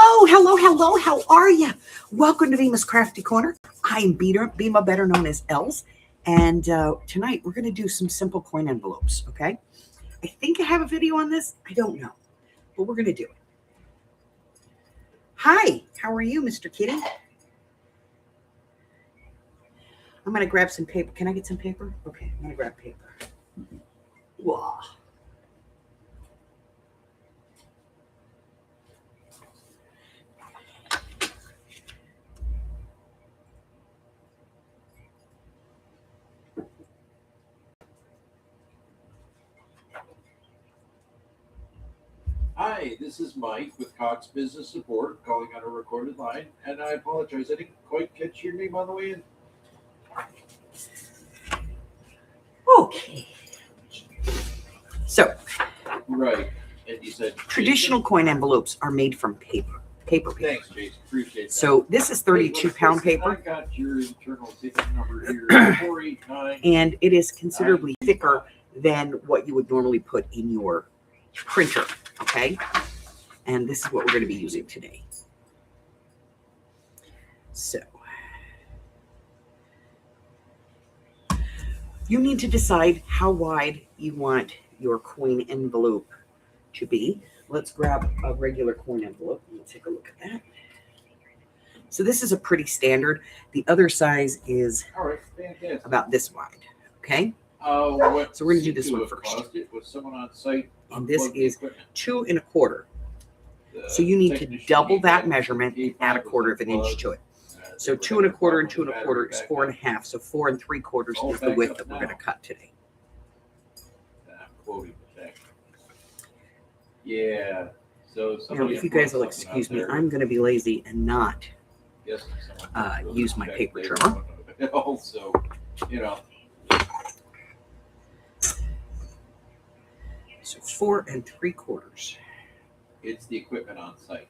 Hello. How are you? Welcome to Bma's Crafty Corner. I'm Bema, better known as Els. And tonight we're going to do some simple coin envelopes, okay? I think I have a video on this. I don't know, but we're going to do it. Hi, how are you, Mr. Kitty? I'm going to grab some paper. Can I get some paper? Okay, I'm going to grab paper. Wow. Hi, this is Mike with Cox Business Support calling on a recorded line, and I apologize. I didn't quite catch your name on the way in. Okay. So, Right, and you said traditional coin envelopes are made from paper. Paper. Thanks, Jason. Appreciate that. So this is 32-pound paper. I got your internal ticket number here, 489. And it is considerably thicker than what you would normally put in your printer, okay? And this is what we're going to be using today. So, you need to decide how wide you want your coin envelope to be. Let's grab a regular coin envelope and we'll take a look at that. So this is a pretty standard. The other size is about this wide, okay? So we're going to do this one first. Was someone on site? And this is 2 1/4. So you need to double that measurement and add 1/4 of an inch to it. So 2 1/4 and 2 1/4 is 4 1/2. So 4 3/4 is the width that we're going to cut today. Yeah. So now, if you guys will excuse me, I'm going to be lazy and not use my paper trimmer. Also, you know. So 4 3/4. It's the equipment on site.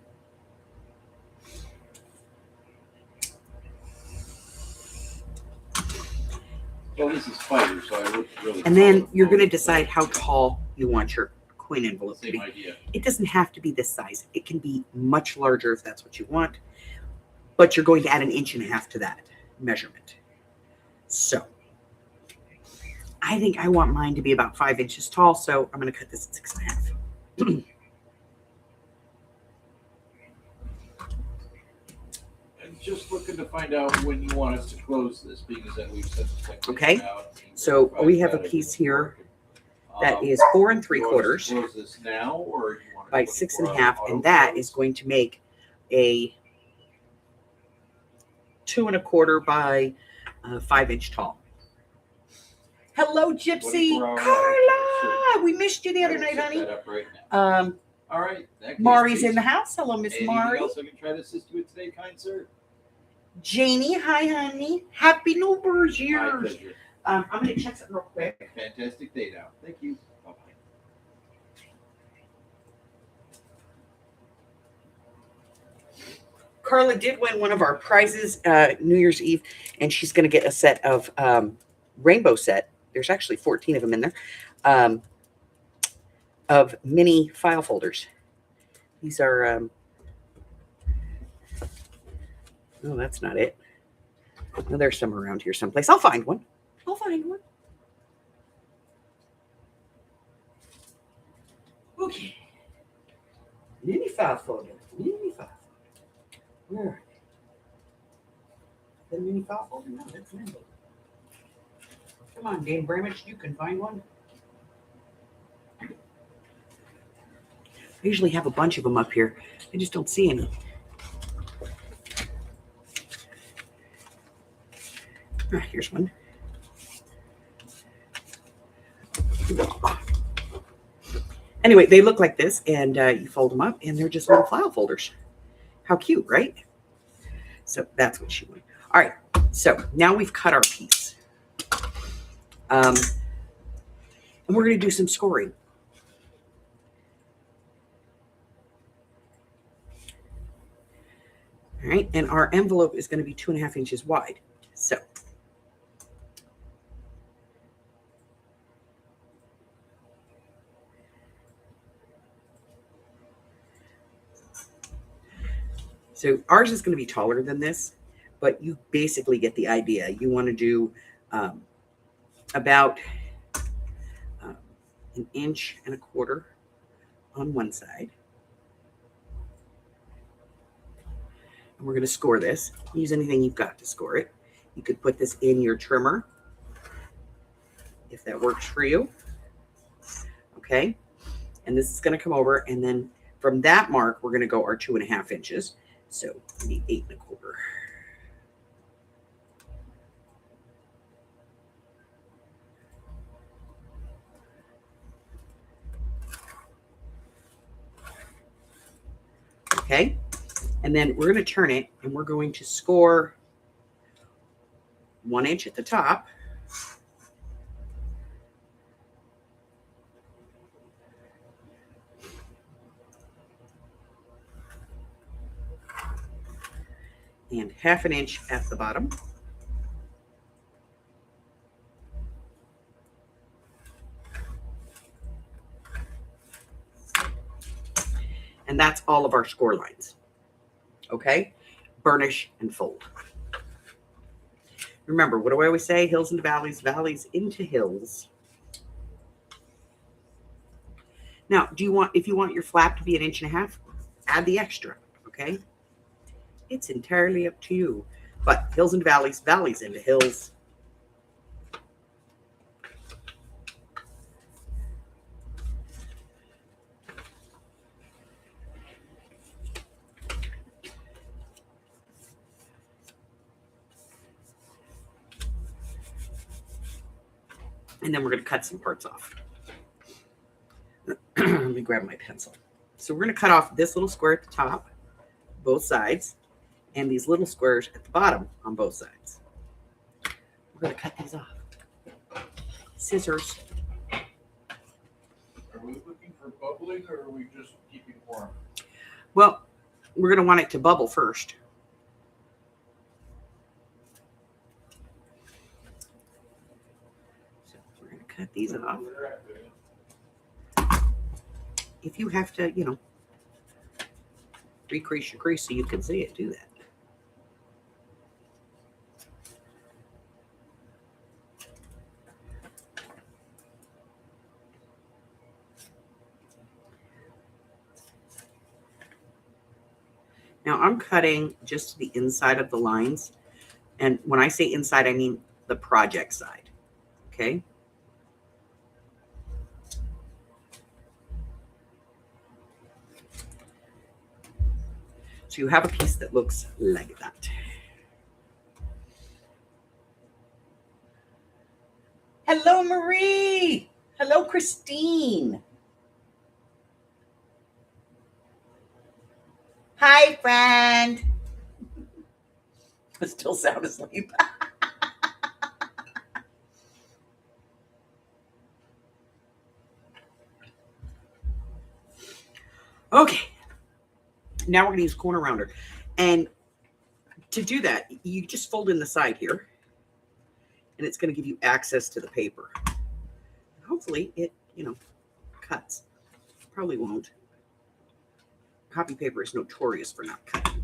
Well, this is fire, so I would really. And then you're going to decide how tall you want your coin envelope to be. Idea. It doesn't have to be this size. It can be much larger if that's what you want. But you're going to add 1.5 inches to that measurement. So I think I want mine to be about 5 inches tall, so I'm going to cut this at 6 1/2. And just looking to find out when you want us to close this, because then we've set the technician Okay, out. so we have a piece here that is 4 3/4 Close this now, or you want by 6 1/2, and that is going to make a 2 1/4 by 5 inch tall. Hello, Gypsy. Carla! We missed you the other night, honey. All right. Mari's in the house. Hello, Miss Mari. Anything else I can try to assist you with today, kind sir? Janie, hi, honey. Happy New Year's. My pleasure. I'm going to check something real quick. Fantastic day now. Thank you. Bye-bye. Carla did win one of our prizes New Year's Eve, and she's going to get a set of rainbow set. There's actually 14 of them in there, of mini file folders. These are, oh, that's not it. Well, there's some around here someplace. I'll find one. Okay. Mini file folder. Where are they? The mini file folder? No, that's rainbow. Come on, Dame Bramage, you can find one. I usually have a bunch of them up here. I just don't see any. Here's one. Anyway, they look like this, and you fold them up, and they're just little file folders. How cute, right? So that's what she wanted. All right, so now we've cut our piece. And we're going to do some scoring. All right, and our envelope is going to be 2 1/2 inches wide. So So ours is going to be taller than this, but you basically get the idea. You want to do about 1.25 inches on one side. And we're going to score this. Use anything you've got to score it. You could put this in your trimmer if that works for you. Okay. And this is going to come over, and then from that mark, we're going to go our 2.5 inches. So we need 8 1/4. Okay. And then we're going to turn it, and we're going to score 1 inch at the top. And 1/2 inch at the bottom. And that's all of our score lines. Okay? Burnish and fold. Remember, what do I always say? Hills into valleys, valleys into hills. Now, if you want your flap to be 1.5 inches, add the extra, okay? It's entirely up to you. But hills into valleys, valleys into hills. And then we're going to cut some parts off. Let me grab my pencil. So we're going to cut off this little square at the top, both sides, and these little squares at the bottom on both sides. We're going to cut these off. Scissors. Are we looking for bubbling, or are we just keeping warm? Well, we're going to want it to bubble first. So we're going to cut these off. If you have to, recrease your crease so you can see it, do that. Now I'm cutting just to the inside of the lines. And when I say inside, I mean the project side. Okay. So you have a piece that looks like that. Hello, Marie. Hello, Christine. Hi, friend. I still sound asleep. Okay. Now we're going to use corner rounder. And to do that, you just fold in the side here. And it's going to give you access to the paper. Hopefully it, cuts. Probably won't. Copy paper is notorious for not cutting.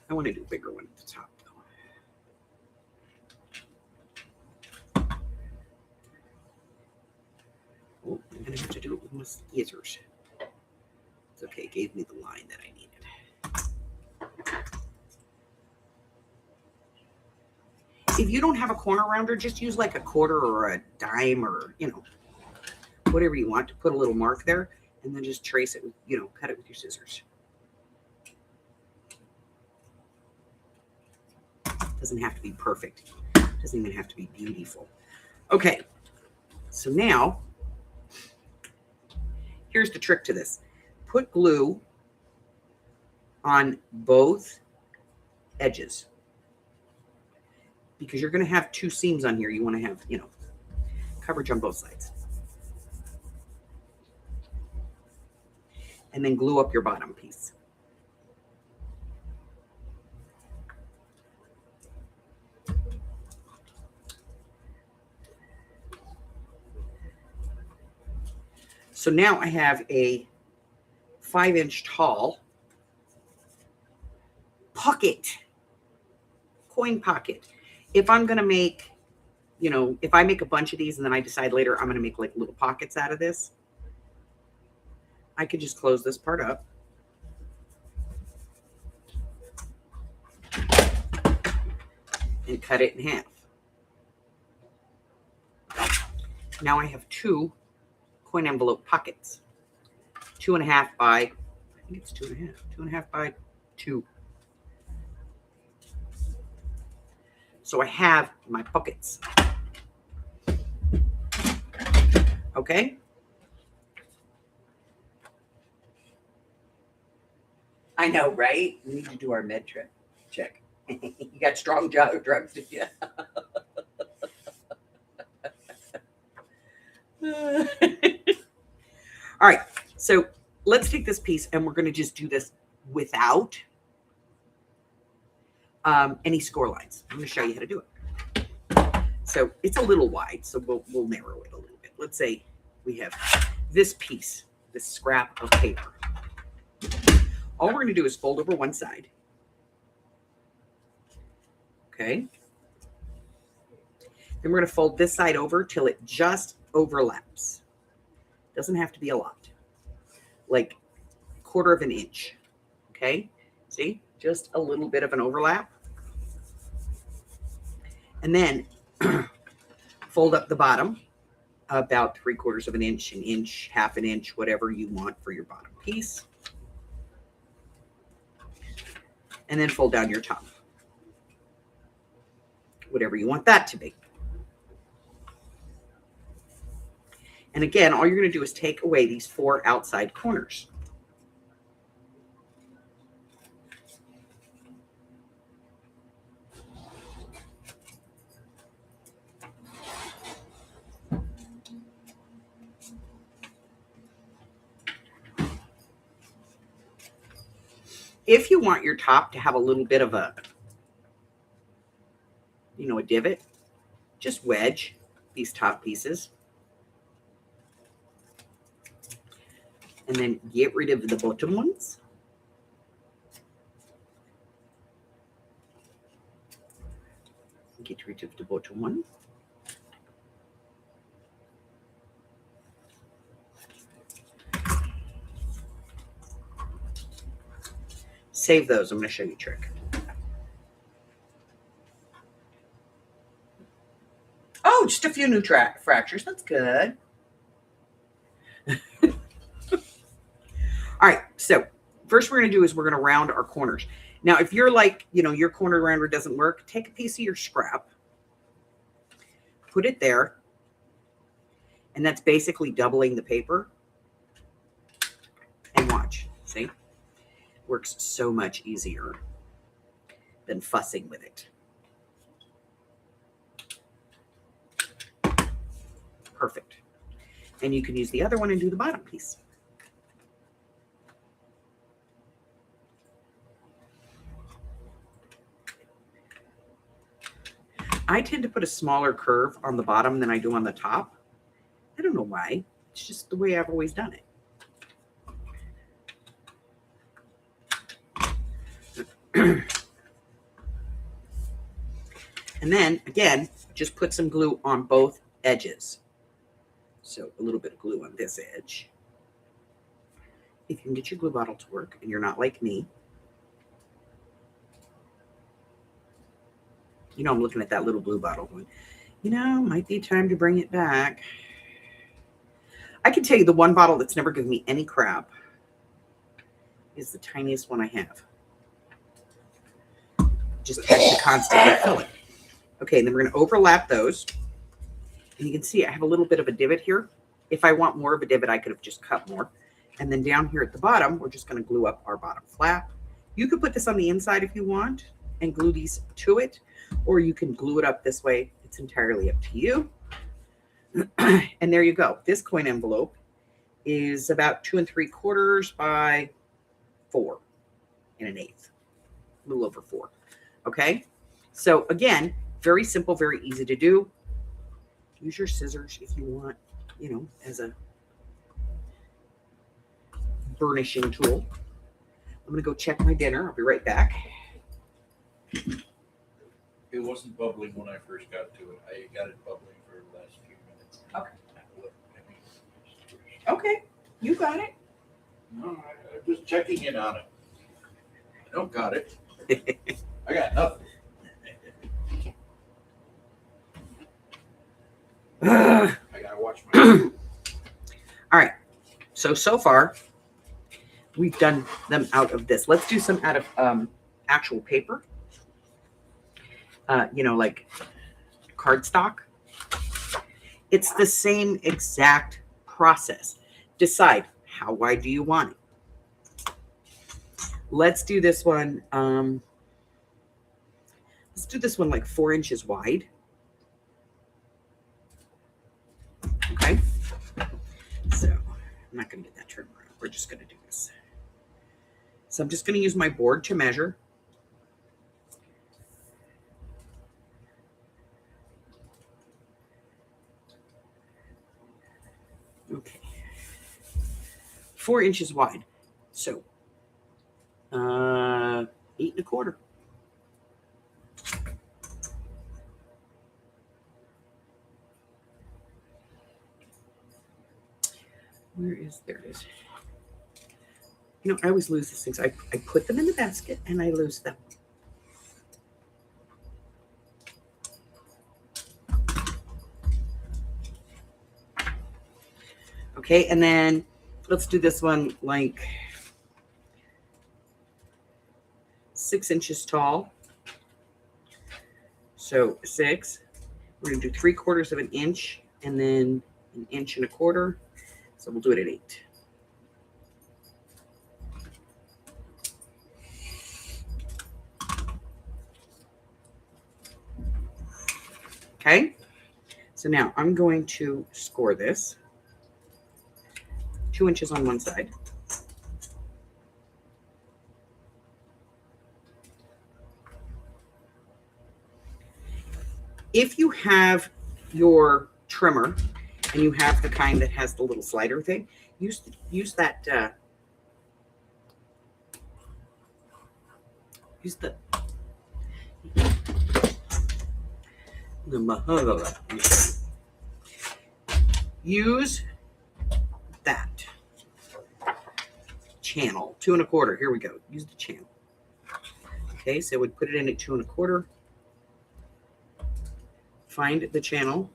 I want to do a bigger one at the top, though. Oh, I'm going to have to do it with my scissors. It's okay. It gave me the line that I needed. If you don't have a corner rounder, just use like a quarter or a dime or, whatever you want to put a little mark there, and then just trace it with, cut it with your scissors. Doesn't have to be perfect. Doesn't even have to be beautiful. Okay. So now, here's the trick to this. Put glue on both edges, because you're going to have 2 seams on here. You want to have, coverage on both sides. And then glue up your bottom piece. So now I have a 5-inch tall pocket, coin pocket. If I'm going to make, if I make a bunch of these and then I decide later I'm going to make like little pockets out of this, I could just close this part up. And cut it in half. Now I have 2 coin envelope pockets. 2.5 by, I think it's 2.5. 2.5 by 2. So I have my pockets. Okay? I know, right? We need to do our med trip check. You got strong drugs, did you? All right, so let's take this piece and we're going to just do this without any score lines. I'm going to show you how to do it. So it's a little wide, so we'll narrow it a little bit. Let's say we have this piece, this scrap of paper. All we're going to do is fold over one side. Okay. Then we're going to fold this side over till it just overlaps. Doesn't have to be a lot. Like 1/4 of an inch. Okay. See? Just a little bit of an overlap. And then fold up the bottom about 3/4 of an inch, 1 inch, 1/2 inch, whatever you want for your bottom piece. And then fold down your top. Whatever you want that to be. And again, all you're going to do is take away these 4 outside corners. If you want your top to have a little bit of a, a divot, just wedge these top pieces. And then get rid of the bottom ones. Get rid of the bottom one. Save those. I'm going to show you a trick. Oh, just a few new fractures. That's good. All right. So first we're going to do is we're going to round our corners. Now, if you're like, your corner rounder doesn't work, take a piece of your scrap, put it there, and that's basically doubling the paper. And watch. See? Works so much easier than fussing with it. Perfect. And you can use the other one and do the bottom piece. I tend to put a smaller curve on the bottom than I do on the top. I don't know why. It's just the way I've always done it. And then, again, just put some glue on both edges. So a little bit of glue on this edge. If you can get your glue bottle to work and you're not like me. I'm looking at that little glue bottle going, might be time to bring it back. I can tell you the one bottle that's never given me any crap is the tiniest one I have. Just have to constantly fill it. Okay, and then we're going to overlap those. And you can see I have a little bit of a divot here. If I want more of a divot, I could have just cut more. And then down here at the bottom, we're just going to glue up our bottom flap. You could put this on the inside if you want and glue these to it, or you can glue it up this way. It's entirely up to you. And there you go. This coin envelope is about 2 3/4 by 4 1/8, a little over 4. Okay. So again, very simple, very easy to do. Use your scissors if you want, as a burnishing tool. I'm going to go check my dinner. I'll be right back. It wasn't bubbling when I first got to it. I got it bubbling for the last few minutes. Okay, you got it. No, I'm just checking in on it. I don't got it. I got nothing. I gotta watch my. All right. So far, we've done them out of this. Let's do some out of actual paper. Like cardstock. It's the same exact process. Decide how wide do you want it. Let's do this one. Let's do this one like 4 inches wide. Okay. So I'm not going to get that trimmer out. We're just going to do this. So I'm just going to use my board to measure. Okay. 4 inches wide. So 8 1/4. There it is. I always lose these things. I put them in the basket and I lose them. Okay, and then let's do this one like 6 inches tall. So 6. We're going to do 3/4 of an inch and then 1 1/4 inches. So we'll do it at 8. Okay, so now I'm going to score this 2 inches on one side. If you have your trimmer and you have the kind that has the little slider thing, use that. Use the use that channel 2 1/4. Here we go. Use the channel. Okay, so we put it in at 2 1/4. Find the channel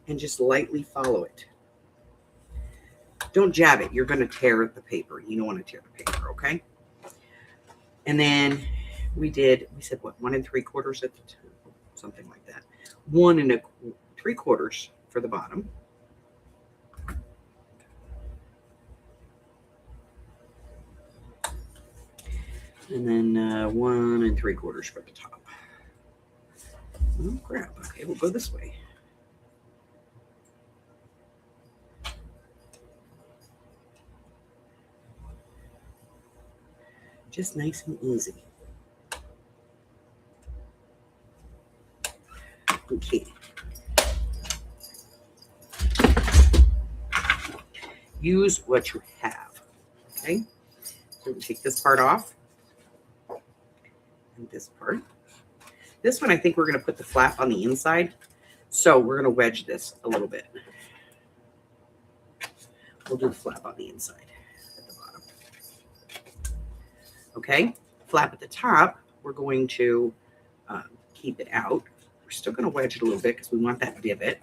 and just lightly follow it. Don't jab it. You're going to tear the paper. You don't want to tear the paper, okay? And then we said what, 1 3/4 at the top, something like that. 1 3/4 for the bottom. And then 1 3/4 for the top. Oh, crap. Okay, we'll go this way. Just nice and easy. Okay. Use what you have. Okay. So we take this part off. And this part. This one, I think we're going to put the flap on the inside. So we're going to wedge this a little bit. We'll do the flap on the inside at the bottom. Okay. Flap at the top, we're going to keep it out. We're still going to wedge it a little bit because we want that divot.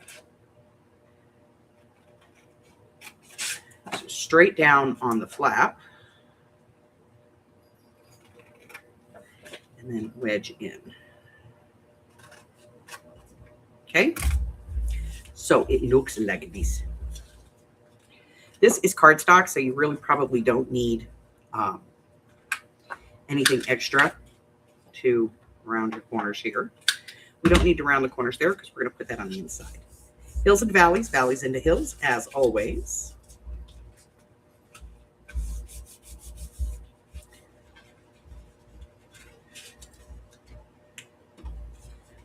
So straight down on the flap. And then wedge in. Okay, so it looks like this. This is cardstock, so you really probably don't need anything extra to round your corners here. We don't need to round the corners there because we're going to put that on the inside. Hills and valleys, valleys into hills, as always.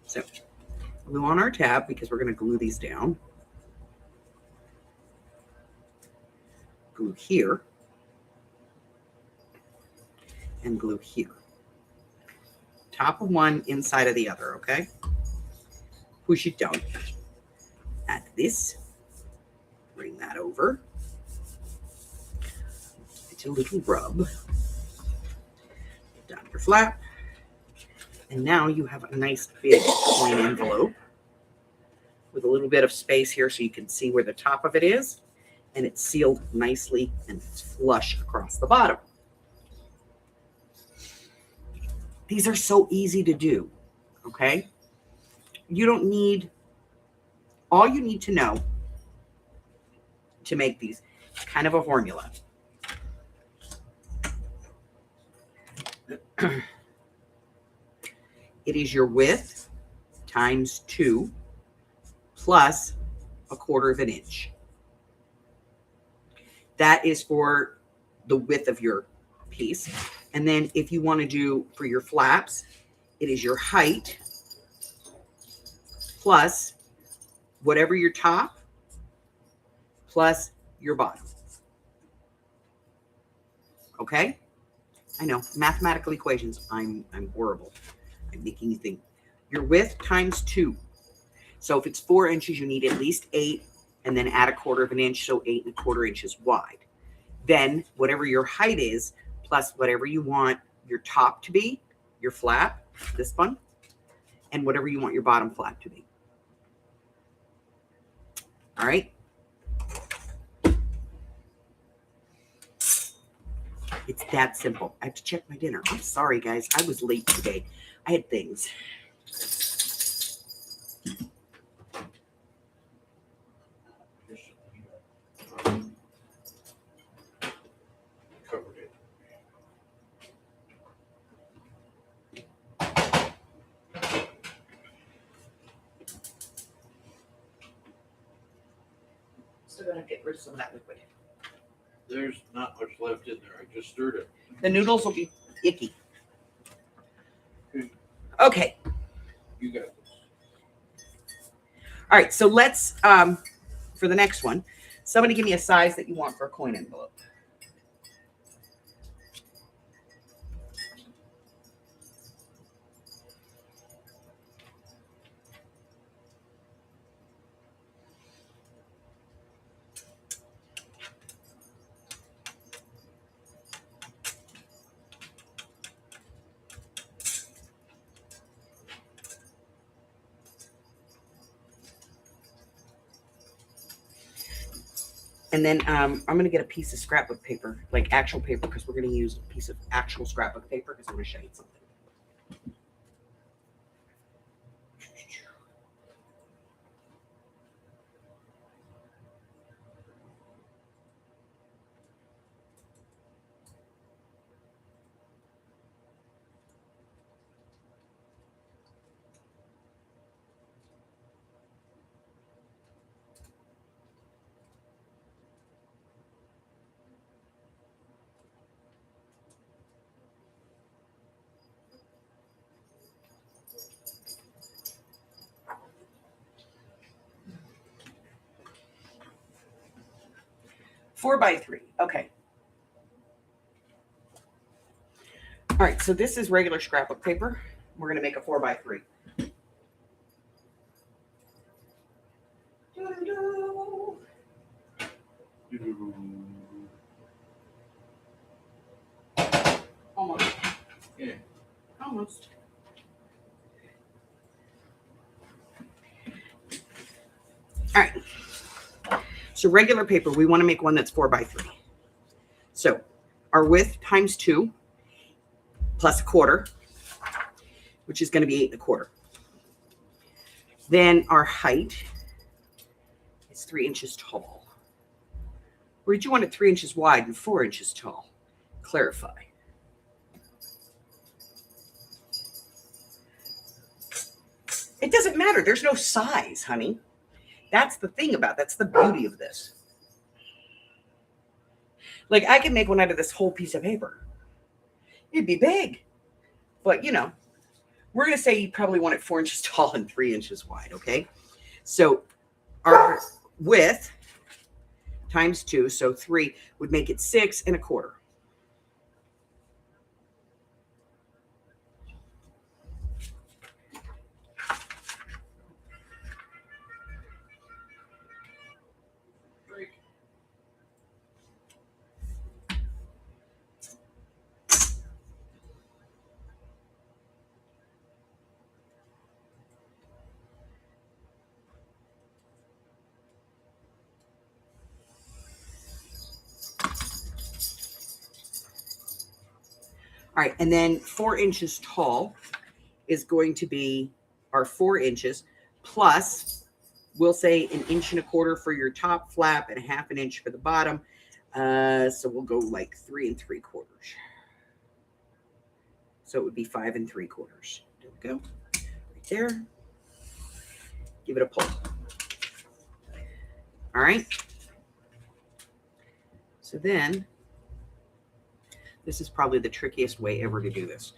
So glue on our tab because we're going to glue these down. Glue here. and glue here. Top of one, inside of the other, okay? Push it down. Add this. Bring that over. It's a little rub. Down your flap. And now you have a nice big coin envelope with a little bit of space here so you can see where the top of it is. And it's sealed nicely and it's flush across the bottom. These are so easy to do, okay? You don't need, all you need to know to make these is kind of a formula. It is your width times 2 plus 1/4 of an inch. That is for the width of your piece. And then if you want to do for your flaps, it is your height plus whatever your top plus your bottom. Okay? I know, mathematical equations, I'm horrible. I'm making you think. Your width times 2. So if it's 4 inches, you need at least 8, and then add 1/4 of an inch, so 8 1/4 inches wide. Then whatever your height is, plus whatever you want your top to be, your flap, this one, and whatever you want your bottom flap to be. All right? It's that simple. I have to check my dinner. I'm sorry, guys. I was late today. I had things. Covered it. Still gonna get rid of some of that liquid. There's not much left in there. I just stirred it. The noodles will be icky. Okay. You got this. All right. So let's, for the next one, somebody give me a size that you want for a coin envelope. And then I'm going to get a piece of scrapbook paper, like actual paper, because we're going to use a piece of actual scrapbook paper because I'm going to show you something. Four by 3. Okay. All right. So this is regular scrapbook paper. We're going to make a 4 by 3. Almost. Yeah. Almost. All right. So regular paper, we want to make one that's 4 by 3. So our width times 2 plus 1/4, which is going to be 8 1/4. Then our height is 3 inches tall. Or did you want it 3 inches wide and 4 inches tall? Clarify. It doesn't matter. There's no size, honey. That's the thing that's the beauty of this. Like I can make one out of this whole piece of paper. It'd be big, but you know, we're going to say you probably want it 4 inches tall and 3 inches wide. Okay. So our width times 2. So 3 would make it 6 1/4. All right, and then 4 inches tall is going to be our 4 inches plus, we'll say 1.25 inches for your top flap and 1/2 inch for the bottom. So we'll go like 3 3/4. So it would be 5 3/4. There we go. Right there. Give it a pull. All right. So then, this is probably the trickiest way ever to do this.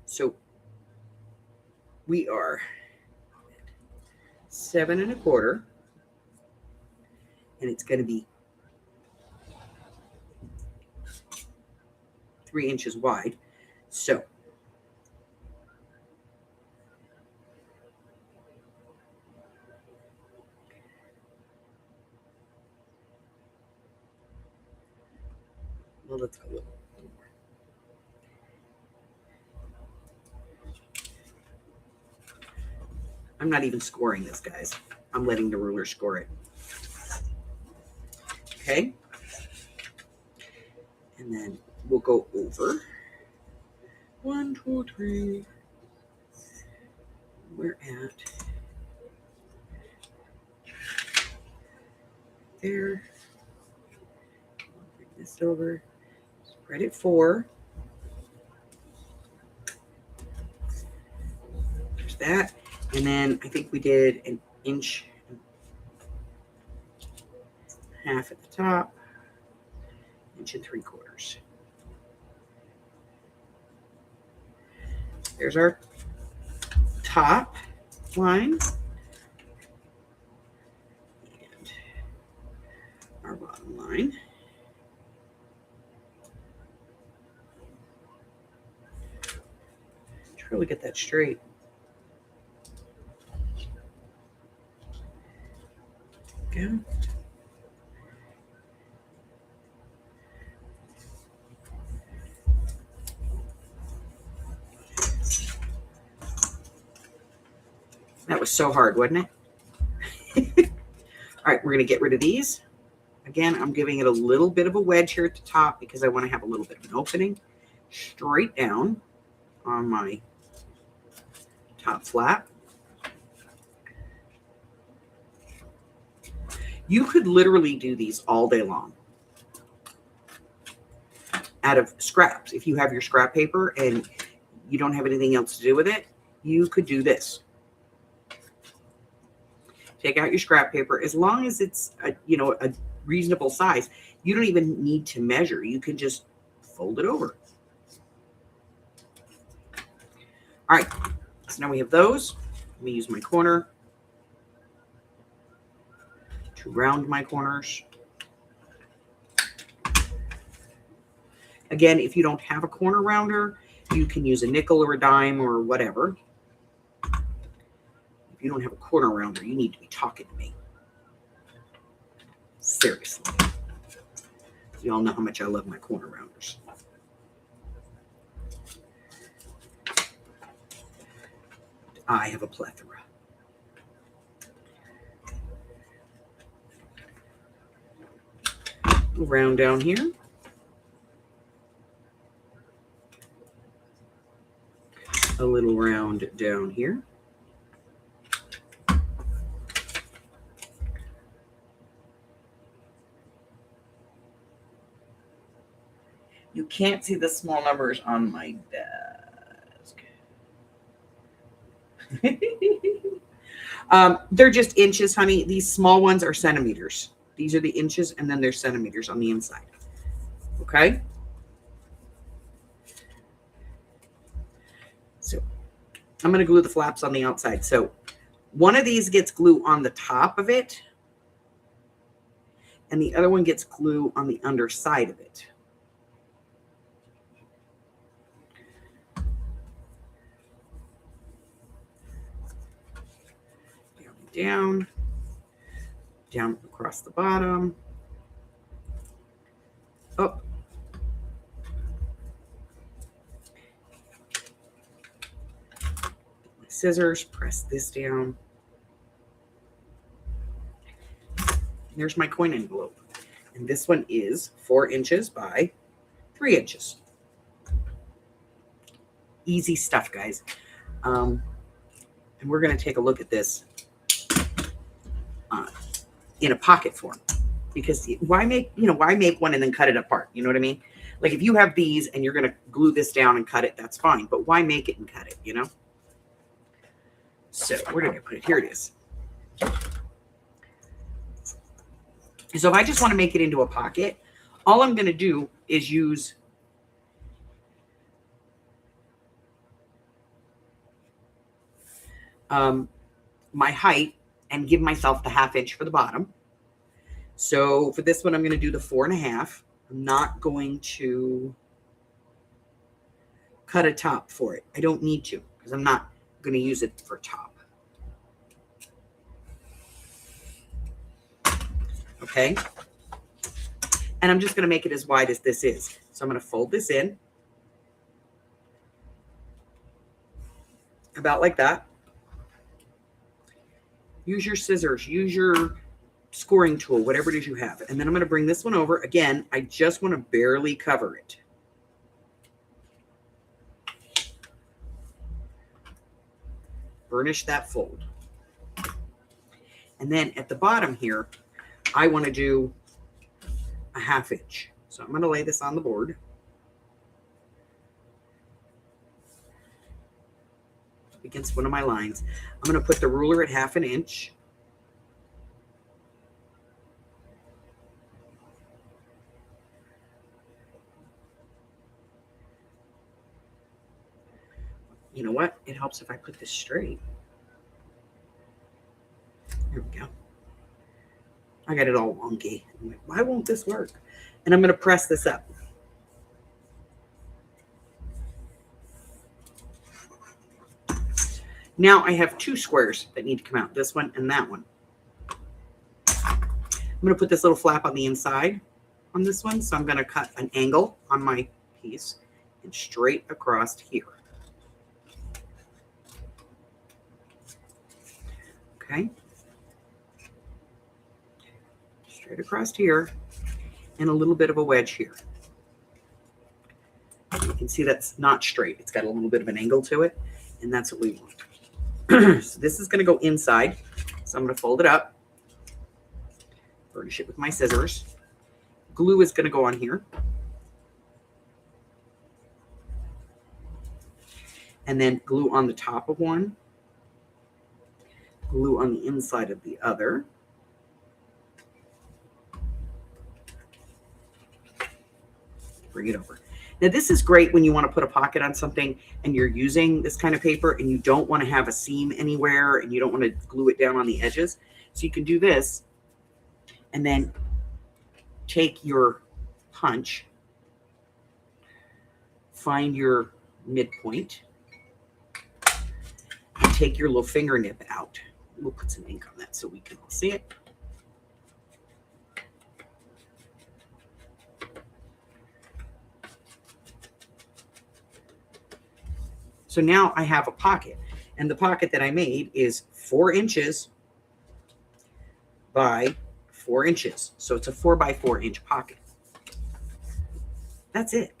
So we are 7 1/4, and it's going to be 3 inches wide. So well, let's go a little more. I'm not even scoring this, guys. I'm letting the ruler score it. Okay. And then we'll go over 1, 2, 3. We're at there. Bring this over. Spread it 4. There's that. And then I think we did 1.5 inches at the top, 1 3/4 inches. There's our top line and our bottom line. Try to get that straight. Go. That was so hard, wasn't it? All right, we're going to get rid of these. Again, I'm giving it a little bit of a wedge here at the top because I want to have a little bit of an opening. Straight down on my top flap. You could literally do these all day long out of scraps. If you have your scrap paper and you don't have anything else to do with it, you could do this. Take out your scrap paper. As long as it's a reasonable size, you don't even need to measure. You can just fold it over. All right, so now we have those. Let me use my corner to round my corners. Again, if you don't have a corner rounder, you can use a nickel or a dime or whatever. If you don't have a corner rounder, you need to be talking to me. Seriously. You all know how much I love my corner rounders. I have a plethora. We'll round down here. A little round down here. You can't see the small numbers on my desk. They're just inches, honey. These small ones are centimeters. These are the inches, and then there's centimeters on the inside. Okay? So I'm going to glue the flaps on the outside. So one of these gets glue on the top of it, and the other one gets glue on the underside of it. Down, down across the bottom, up, my scissors, press this down. There's my coin envelope, and this one is 4 inches by 3 inches. Easy stuff, guys. And we're going to take a look at this in a pocket form, because why make one and then cut it apart? You know what I mean? Like if you have these and you're going to glue this down and cut it, that's fine. But why make it and cut it, you know? So where did I put it? Here it is. So if I just want to make it into a pocket, all I'm going to do is use my height and give myself the 1/2 inch for the bottom. So for this one, I'm going to do the 4.5. I'm not going to cut a top for it. I don't need to, because I'm not going to use it for top. Okay. And I'm just going to make it as wide as this is. So I'm going to fold this in about like that. Use your scissors, use your scoring tool, whatever it is you have. And then I'm going to bring this one over. Again, I just want to barely cover it. Burnish that fold. And then at the bottom here, I want to do a 1/2 inch. So I'm going to lay this on the board. Against one of my lines. I'm going to put the ruler at 1/2 inch. You know what? It helps if I put this straight. There we go. I got it all wonky. I'm like, why won't this work? And I'm going to press this up. Now I have 2 squares that need to come out, this one and that one. I'm going to put this little flap on the inside on this one. So I'm going to cut an angle on my piece and straight across here. Okay. Straight across here and a little bit of a wedge here. You can see that's not straight. It's got a little bit of an angle to it, and that's what we want. So this is going to go inside. So I'm going to fold it up, burnish it with my scissors. Glue is going to go on here. And then glue on the top of one. Glue on the inside of the other. Bring it over. Now this is great when you want to put a pocket on something and you're using this kind of paper and you don't want to have a seam anywhere and you don't want to glue it down on the edges. So you can do this and then take your punch, find your midpoint, and take your little finger nib out. We'll put some ink on that so we can all see it. So now I have a pocket, and the pocket that I made is 4 inches by 4 inches. So it's a 4 by 4 inch pocket. That's it.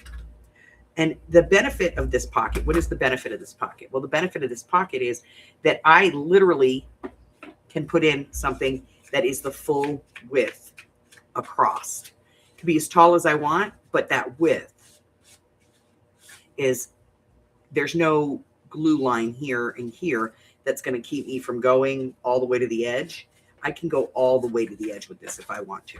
And the benefit of this pocket, what is the benefit of this pocket? Well, the benefit of this pocket is that I literally can put in something that is the full width across. It can be as tall as I want, but that width is, there's no glue line here and here that's going to keep me from going all the way to the edge. I can go all the way to the edge with this if I want to.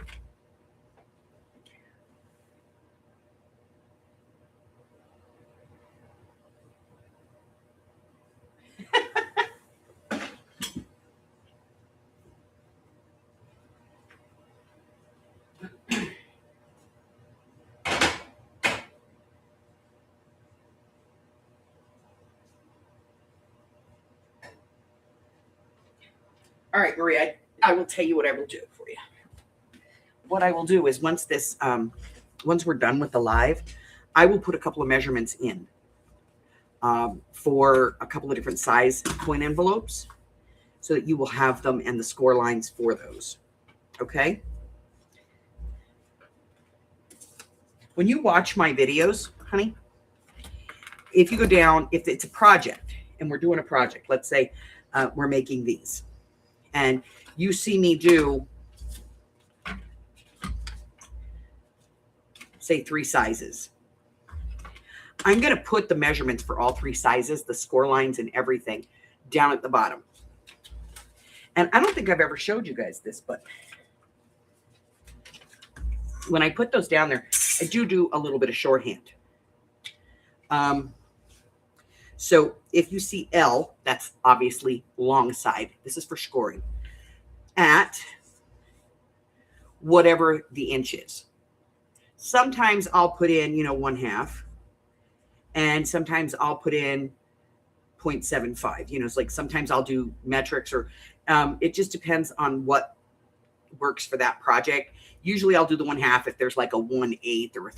All right, Maria, I will tell you what I will do for you. What I will do is once we're done with the live, I will put a couple of measurements in for a couple of different size coin envelopes so that you will have them and the score lines for those. Okay? when you watch my videos, honey, if you go down, if it's a project and we're doing a project, let's say we're making these, and you see me do, say, 3 sizes. I'm going to put the measurements for all 3 sizes, the score lines and everything, down at the bottom. And I don't think I've ever showed you guys this, but when I put those down there, I do a little bit of shorthand. So if you see L, that's obviously long side. This is for scoring. At whatever the inch is. Sometimes I'll put in, 1/2. And sometimes I'll put in 0.75. It's like sometimes I'll do metrics, or it just depends on what works for that project. Usually I'll do the 1/2 if there's like a 1/8 or a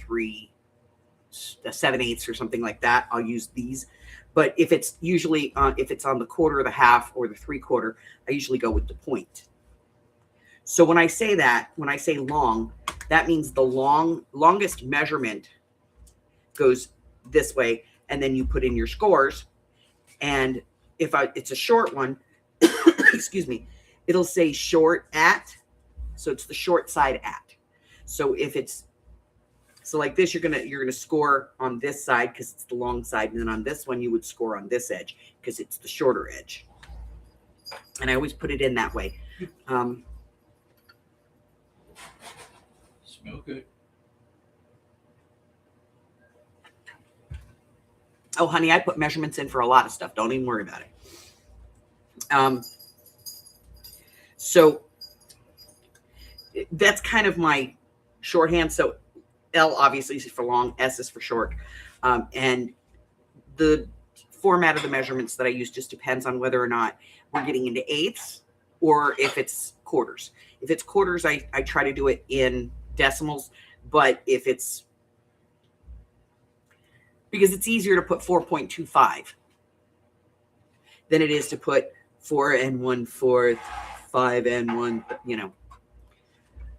7/8 or something like that. I'll use these. But if it's usually if it's on the 1/4, the 1/2, or the 3/4, I usually go with the point. So when I say long, that means the longest measurement goes this way, and then you put in your scores. And if it's a short one, excuse me, it'll say short at, so it's the short side at. So so like this, you're gonna score on this side because it's the long side, and then on this one you would score on this edge because it's the shorter edge. And I always put it in that way. Smell good. Oh, honey, I put measurements in for a lot of stuff. Don't even worry about it. So that's kind of my shorthand. So L obviously is for long, S is for short. And the format of the measurements that I use just depends on whether or not we're getting into eighths or if it's quarters. If it's quarters, I try to do it in decimals, but because it's easier to put 4.25 than it is to put 4 1/4, 5 1,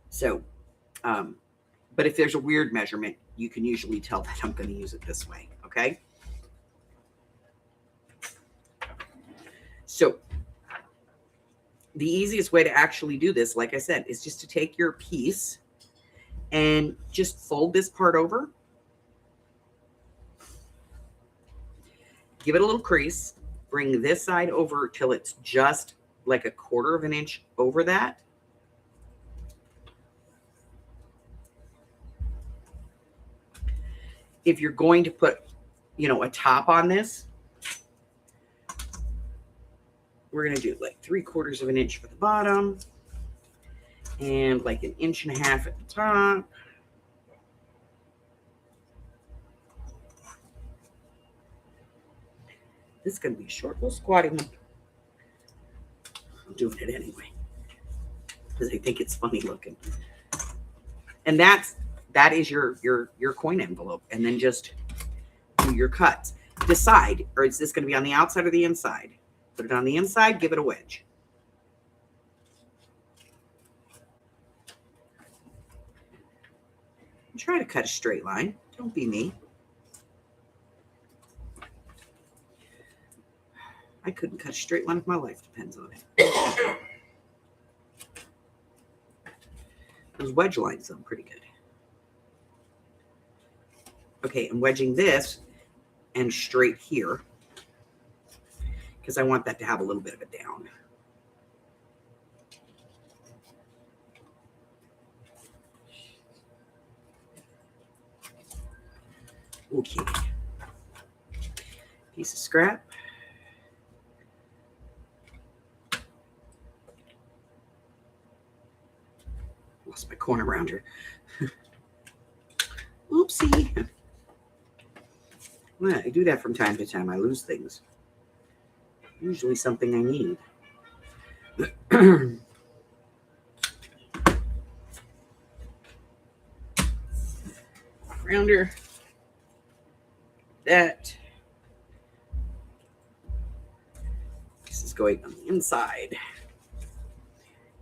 So, but if there's a weird measurement, you can usually tell that I'm going to use it this way. Okay. So the easiest way to actually do this, like I said, is just to take your piece and just fold this part over. Give it a little crease. Bring this side over till it's just like a 1/4 of an inch over that. If you're going to put, a top on this, we're going to do like 3/4 of an inch for the bottom and like 1.5 inches at the top. This is going to be a short little squatty one. I'm doing it anyway because I think it's funny looking. And that is your coin envelope. And then just do your cuts. Decide, or is this going to be on the outside or the inside? Put it on the inside, give it a wedge. Try to cut a straight line. Don't be me. I couldn't cut a straight line if my life depends on it. Those wedge lines sound pretty good. Okay, I'm wedging this and straight here because I want that to have a little bit of a down. Okay. Piece of scrap. Lost my corner rounder. Oopsie. Well, I do that from time to time. I lose things. Usually something I need. Rounder. That. This is going on the inside.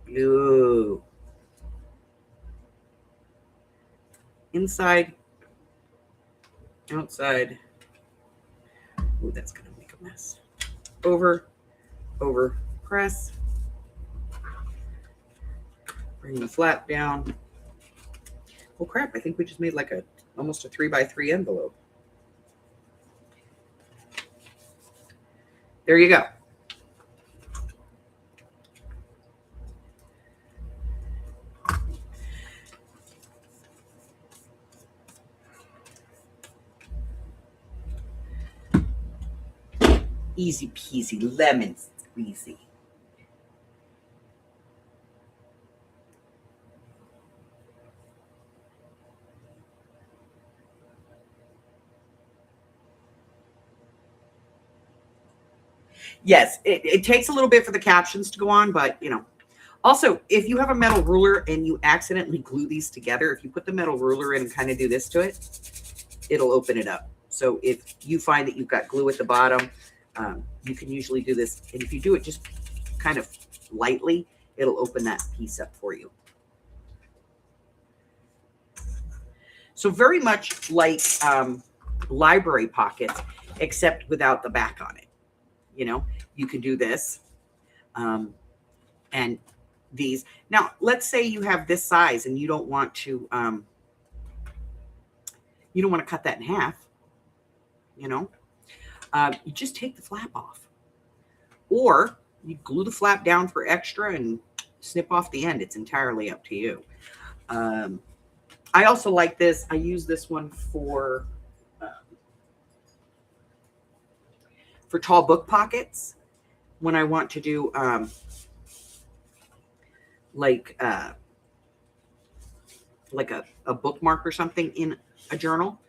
Glue. Inside, outside. Ooh, that's going to make a mess. Over, press. Bring the flap down. Oh crap, I think we just made like almost a 3x3 envelope. There you go. Easy peasy, lemon squeezy. Yes, it takes a little bit for the captions to go on, but you know. Also, if you have a metal ruler and you accidentally glue these together, if you put the metal ruler in and kind of do this to it, it'll open it up. So if you find that you've got glue at the bottom, you can usually do this. And if you do it just kind of lightly, it'll open that piece up for you. So very much like library pockets, except without the back on it. You know, you can do this and these. Now, let's say you have this size and you don't want to cut that in half. You know, you just take the flap off, or you glue the flap down for extra and snip off the end. It's entirely up to you. I also like this. I use this one for tall book pockets when I want to do like a bookmark or something in a journal.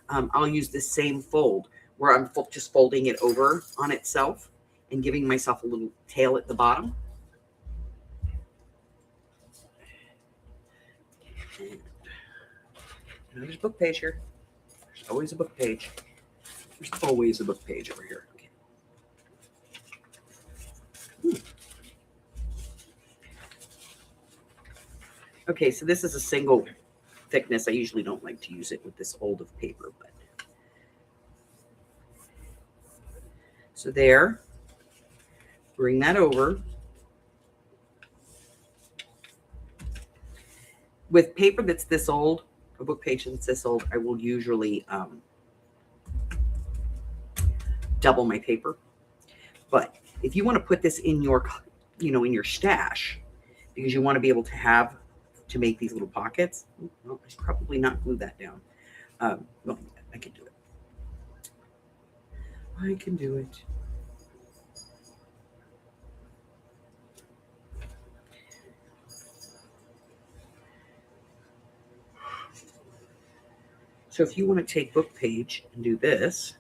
I'll use this same fold where I'm just folding it over on itself and giving myself a little tail at the bottom. And there's a book page here. There's always a book page. There's always a book page over here. Okay. Okay, so this is a single thickness. I usually don't like to use it with this old of paper, but so there. Bring that over. With paper that's this old, a book page that's this old, I will usually double my paper. But if you want to put this in your, in your stash, because you want to be able to make these little pockets. Well, I should probably not glue that down. Well, I can do it. I can do it. So if you want to take book page and do this,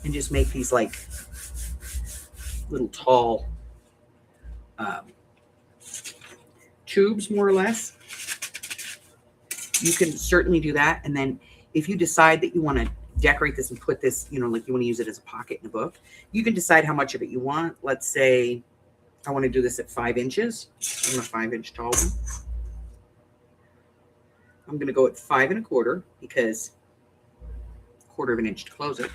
and just make these like little tall tubes, more or less, you can certainly do that. And then if you decide that you want to decorate this and put this, like you want to use it as a pocket in a book, you can decide how much of it you want. Let's say I want to do this at 5 inches. I'm a 5-inch tall one. I'm going to go at 5 1/4 because 1/4 of an inch to close it.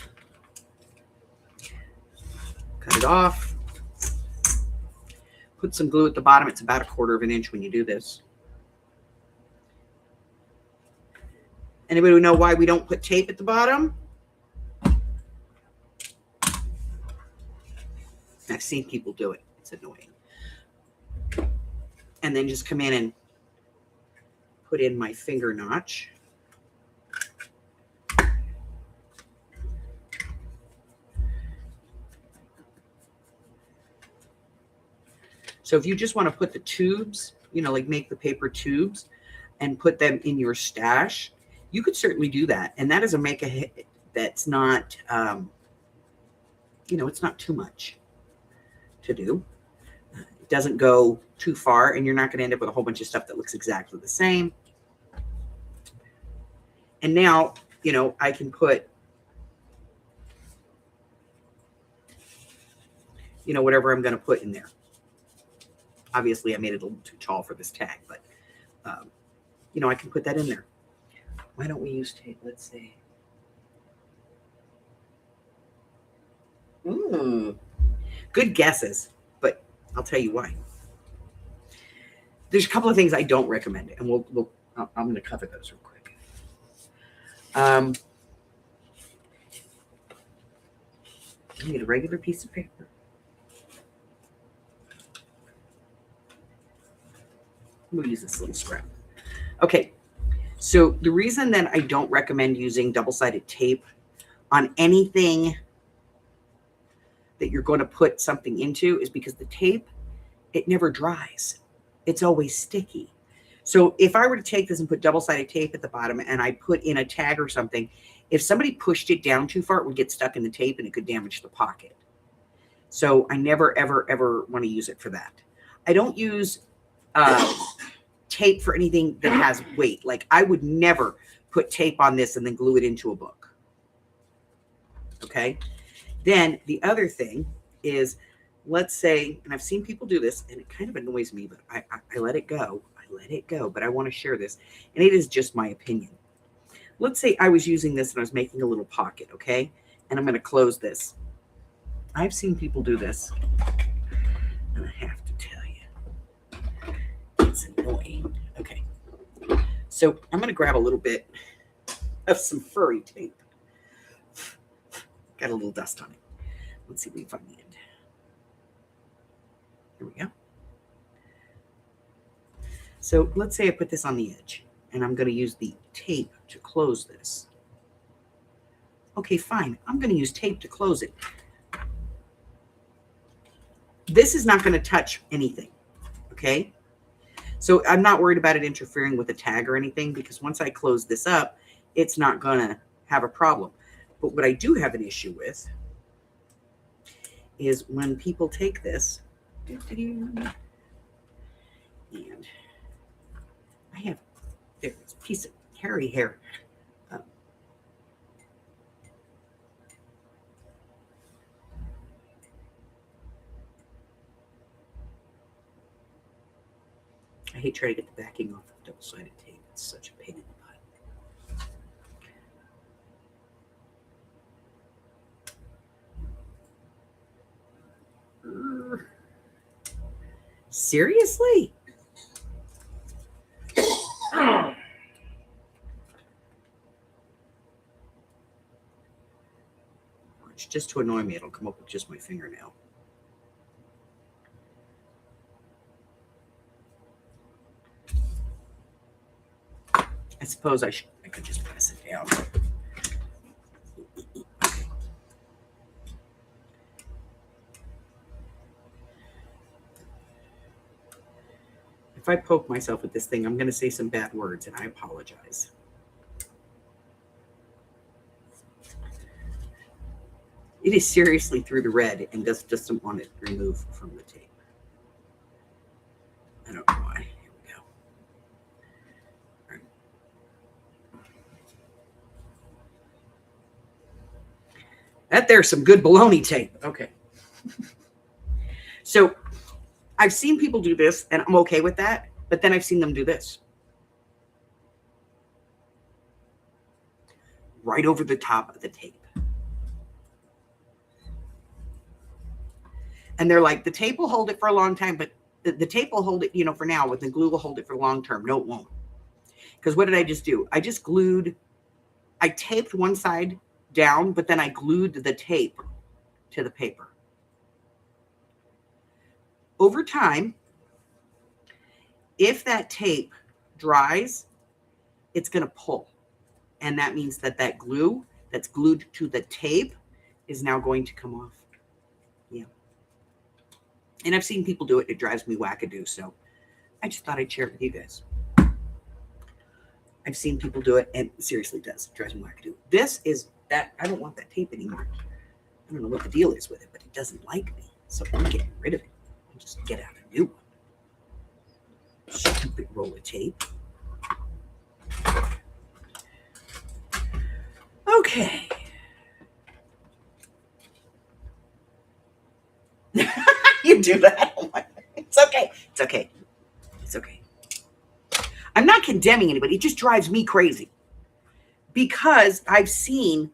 Cut it off. Put some glue at the bottom. It's about 1/4 of an inch when you do this. Anybody know why we don't put tape at the bottom? I've seen people do it. It's annoying. And then just come in and put in my finger notch. So if you just want to put the tubes, like make the paper tubes and put them in your stash, you could certainly do that. And that is a make a hit that's not, it's not too much to do. It doesn't go too far, and you're not going to end up with a whole bunch of stuff that looks exactly the same. And now, I can put, whatever I'm going to put in there. Obviously, I made it a little too tall for this tag, but, I can put that in there. Why don't we use tape? Let's see. Good guesses, but I'll tell you why. There's a couple of things I don't recommend, and I'm going to cover those real quick. You need a regular piece of paper. We'll use this little scrap. Okay, so the reason that I don't recommend using double-sided tape on anything that you're going to put something into is because the tape, it never dries. It's always sticky. So if I were to take this and put double-sided tape at the bottom and I put in a tag or something, if somebody pushed it down too far, it would get stuck in the tape and it could damage the pocket. So I never, ever, ever want to use it for that. I don't use tape for anything that has weight. Like I would never put tape on this and then glue it into a book. Okay. Then the other thing is, let's say, and I've seen people do this and it kind of annoys me, but I let it go. I let it go, but I want to share this. And it is just my opinion. Let's say I was using this and I was making a little pocket. Okay. And I'm going to close this. I've seen people do this. And I have to tell you, it's annoying. Okay. So I'm going to grab a little bit of some furry tape. Got a little dust on it. Let's see if we can find the end. Here we go. So let's say I put this on the edge and I'm going to use the tape to close this. Okay, fine. I'm going to use tape to close it. This is not going to touch anything. Okay. So I'm not worried about it interfering with a tag or anything because once I close this up, it's not going to have a problem. But what I do have an issue with is when people take this and I have there's a piece of hairy hair. I hate trying to get the backing off of double-sided tape. It's such a pain in the butt. Seriously? It's just to annoy me. It'll come up with just my fingernail. I suppose I could just press it down. If I poke myself with this thing, I'm going to say some bad words, and I apologize. It is seriously through the red and just doesn't want it removed from the tape. I don't know why. Here we go. All right. That there's some good baloney tape. Okay. So I've seen people do this, and I'm okay with that, but then I've seen them do this. Right over the top of the tape. And they're like, the tape will hold it for a long time, but the tape will hold it, for now, with the glue will hold it for long term. No, it won't. Because what did I just do? I taped one side down, but then I glued the tape to the paper. Over time, if that tape dries, it's going to pull. And that means that glue that's glued to the tape is now going to come off. Yeah. And I've seen people do it. It drives me wackadoo. So I just thought I'd share it with you guys. I've seen people do it, and it seriously does. It drives me wackadoo. This is that. I don't want that tape anymore. I don't know what the deal is with it, but it doesn't like me. So I'm getting rid of it. I'll just get out a new one. Stupid roll of tape. Okay. You do that. It's okay. It's okay. It's okay. I'm not condemning anybody. It just drives me crazy. because I've seen,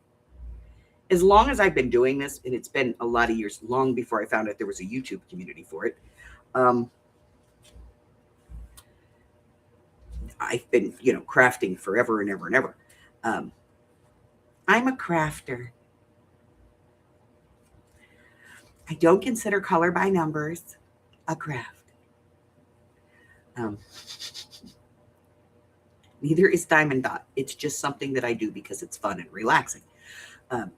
as long as I've been doing this, and it's been a lot of years, long before I found out there was a YouTube community for it. I've been, crafting forever and ever and ever. I'm a crafter. I don't consider color by numbers a craft. Neither is Diamond Dot. It's just something that I do because it's fun and relaxing. Oh,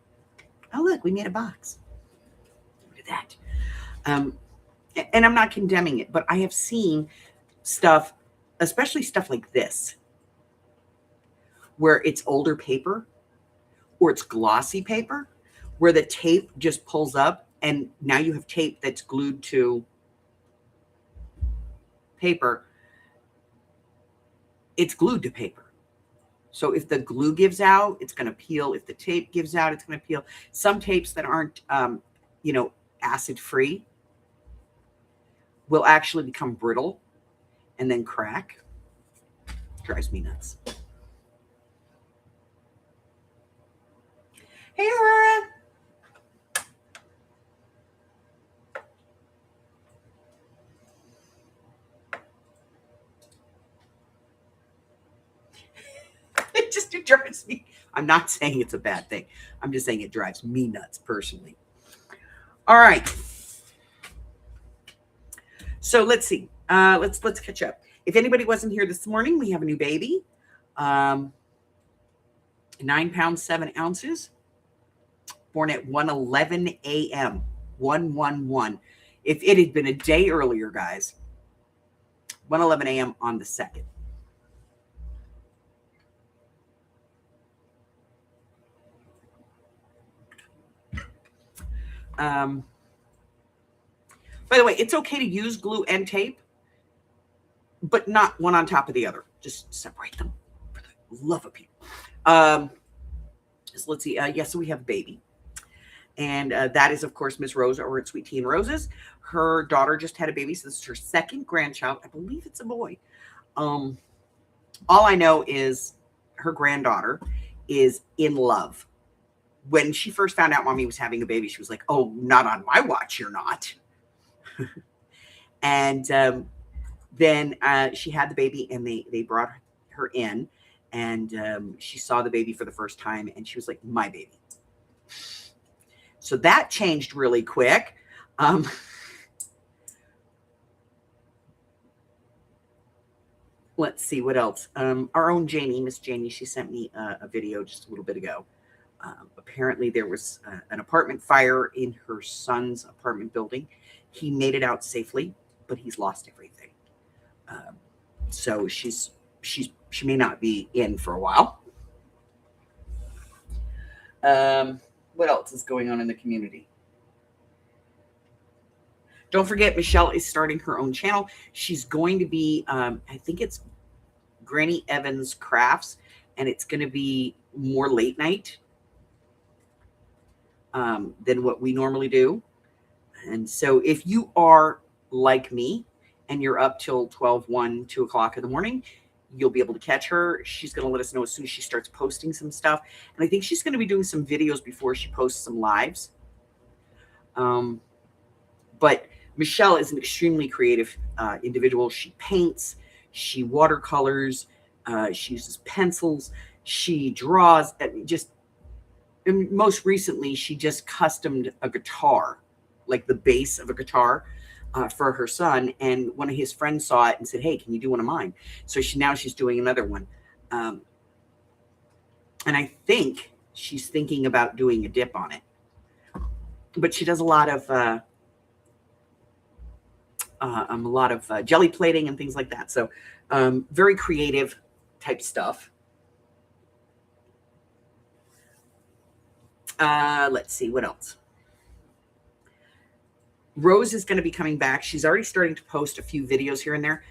look, we made a box. Look at that. And I'm not condemning it, but I have seen stuff, especially stuff like this, where it's older paper or it's glossy paper, where the tape just pulls up and now you have tape that's glued to paper. It's glued to paper. So if the glue gives out, it's going to peel. If the tape gives out, it's going to peel. Some tapes that aren't, acid free will actually become brittle and then crack. Drives me nuts. Hey, Aurora. It drives me. I'm not saying it's a bad thing. I'm just saying it drives me nuts personally. All right. So let's see. Let's catch up. If anybody wasn't here this morning, we have a new baby. 9 pounds, 7 ounces. Born at 1:11 a.m. 111. If it had been a day earlier, guys, 1:11 a.m. on the 2nd. By the way, it's okay to use glue and tape, but not one on top of the other. Just separate them for the love of people. So let's see. So we have a baby. And that is, of course, Miss Rose over at Sweet Tea and Roses. Her daughter just had a baby. So this is her second grandchild. I believe it's a boy. All I know is her granddaughter is in love. When she first found out mommy was having a baby, she was like, oh, not on my watch, you're not. And then she had the baby and they brought her in and she saw the baby for the first time and she was like, my baby. So that changed really quick. Let's see what else. Our own Janie, Miss Janie, she sent me a video just a little bit ago. Apparently there was an apartment fire in her son's apartment building. He made it out safely, but he's lost everything. So she may not be in for a while. What else is going on in the community? Don't forget, Michelle is starting her own channel. She's going to be, I think it's Granny Evans Crafts, and it's going to be more late night than what we normally do. And so if you are like me and you're up till 12, 1, 2 o'clock in the morning, you'll be able to catch her. She's going to let us know as soon as she starts posting some stuff. And I think she's going to be doing some videos before she posts some lives. But Michelle is an extremely creative individual. She paints, she watercolors, she uses pencils, she draws. And most recently, she just customed a guitar, like the bass of a guitar, for her son. And one of his friends saw it and said, hey, can you do one of mine? So she's doing another one. And I think she's thinking about doing a dip on it. But she does a lot of jelly plating and things like that. So very creative type stuff. Let's see what else. Rose is going to be coming back. She's already starting to post a few videos here and there.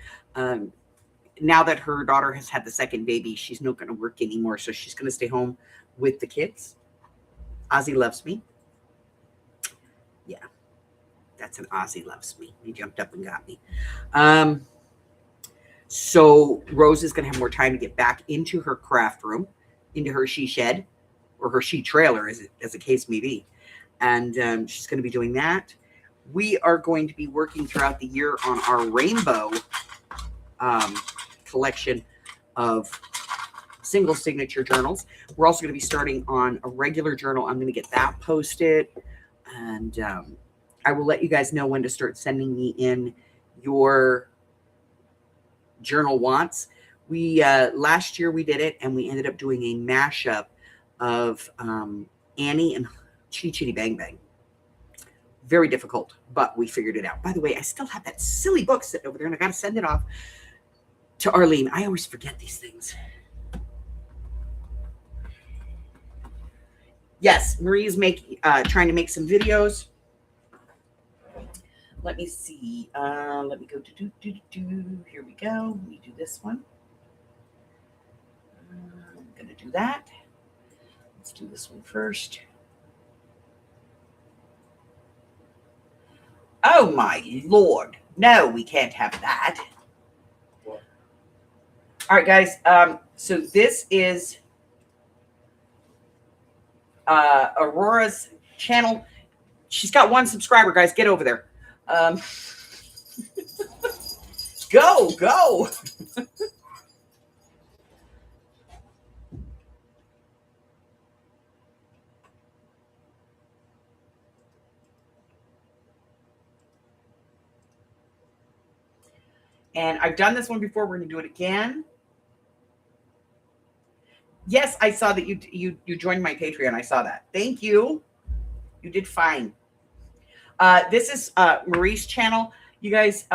Now that her daughter has had the second baby, she's not going to work anymore. So she's going to stay home with the kids. Ozzy loves me. Yeah, that's an Ozzy loves me. He jumped up and got me. So Rose is going to have more time to get back into her craft room. into her she shed or her she trailer, as the case may be. And she's going to be doing that. We are going to be working throughout the year on our rainbow collection of single signature journals. We're also going to be starting on a regular journal. I'm going to get that posted, and I will let you guys know when to start sending me in your journal wants. We last year we did it, and we ended up doing a mashup of Annie and Chitty Chitty Bang Bang. Very difficult, but we figured it out. By the way, I still have that silly book sitting over there, and I got to send it off to Arlene. I always forget these things. Yes, Marie's trying to make some videos. Let me see. Let me go to Here we go. Let me do this one. I'm going to do that. Let's do this one first. Oh my Lord. No, we can't have that. What? All right, guys. So this is Aurora's channel. She's got 1 subscriber, guys. Get over there. Go. And I've done this one before. We're going to do it again. Yes, I saw that you joined my Patreon. I saw that. Thank you. You did fine. This is Marie's channel. You guys,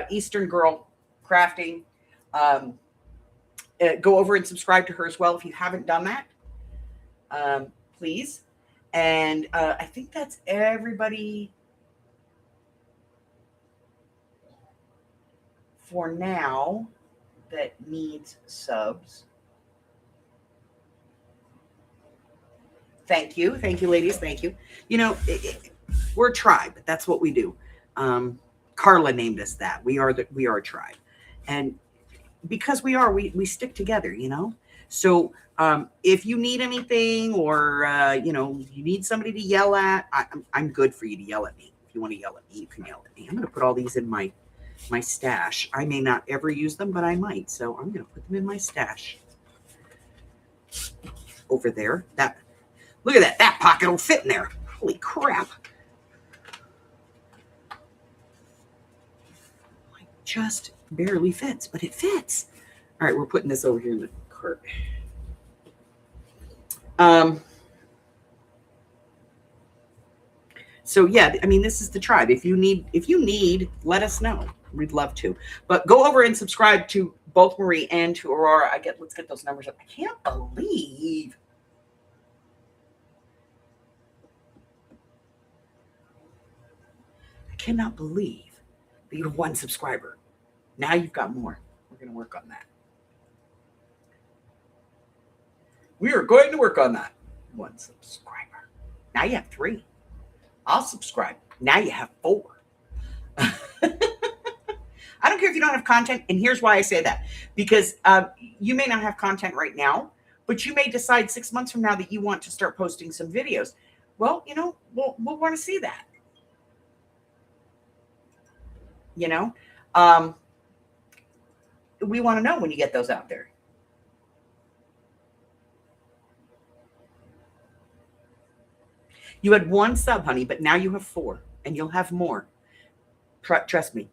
Eastern Girl Crafting. Go over and subscribe to her as well if you haven't done that. Please. And I think that's everybody for now that needs subs. Thank you, ladies. Thank you. You know, we're a tribe. That's what we do. Carla named us that. We are a tribe, and because we stick together. You know. So if you need anything, or you need somebody to yell at, I'm good for you to yell at me. If you want to yell at me, you can yell at me. I'm going to put all these in my stash. I may not ever use them, but I might. So I'm going to put them in my stash over there. Look at that. That pocket will fit in there. Holy crap. It just barely fits, but it fits. All right, we're putting this over here in the cart. So yeah, I mean, this is the tribe. If you need, let us know. We'd love to. But go over and subscribe to both Marie and to Aurora. Let's get those numbers up. I can't believe. I cannot believe that you have 1 subscriber. Now you've got more. We're going to work on that. We are going to work on that. 1 subscriber. Now you have 3. I'll subscribe. Now you have 4. I don't care if you don't have content. And here's why I say that. Because you may not have content right now, but you may decide 6 months from now that you want to start posting some videos. Well, we'll want to see that. We want to know when you get those out there. You had 1 sub, honey, but now you have 4, and you'll have more. Trust me.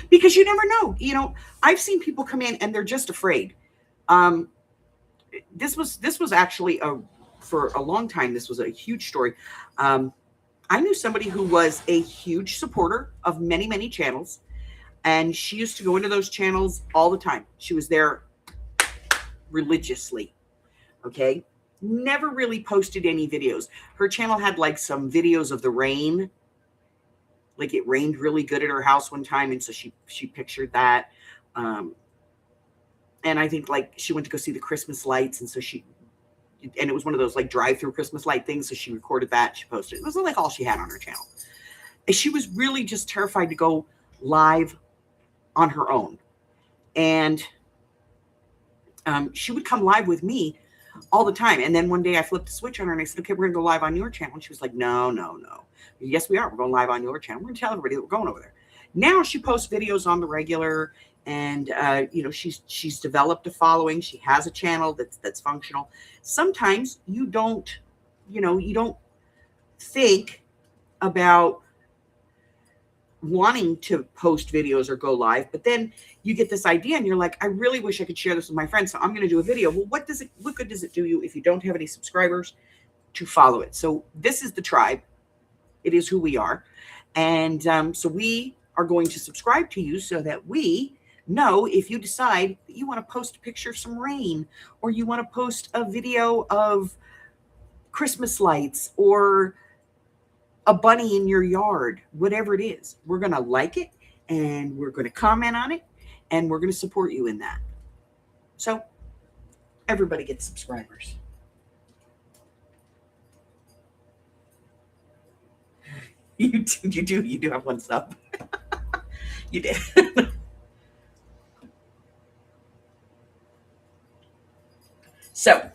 Because you never know. I've seen people come in and they're just afraid. This was actually for a long time. This was a huge story. I knew somebody who was a huge supporter of many, many channels, and she used to go into those channels all the time. She was there religiously. Okay. Never really posted any videos. Her channel had like some videos of the rain. Like it rained really good at her house one time. And so she pictured that. And I think like she went to go see the Christmas lights. And so and it was one of those like drive-through Christmas light things. So she recorded that. She posted it. It was like all she had on her channel. And she was really just terrified to go live on her own. And she would come live with me all the time. And then one day I flipped the switch on her and I said, okay, we're going to go live on your channel. And she was like, no. Yes, we are. We're going live on your channel. We're going to tell everybody that we're going over there. Now she posts videos on the regular, and she's developed a following. She has a channel that's functional. Sometimes you don't think about wanting to post videos or go live, but then you get this idea and you're like, I really wish I could share this with my friends, so I'm going to do a video. Well, what good does it do you if you don't have any subscribers to follow it? So this is the tribe. It is who we are. And so we are going to subscribe to you so that we know if you decide that you want to post a picture of some rain, or you want to post a video of Christmas lights, or a bunny in your yard, whatever it is. We're going to like it, and we're going to comment on it, and we're going to support you in that. So everybody gets subscribers. You do have one sub. You did. So,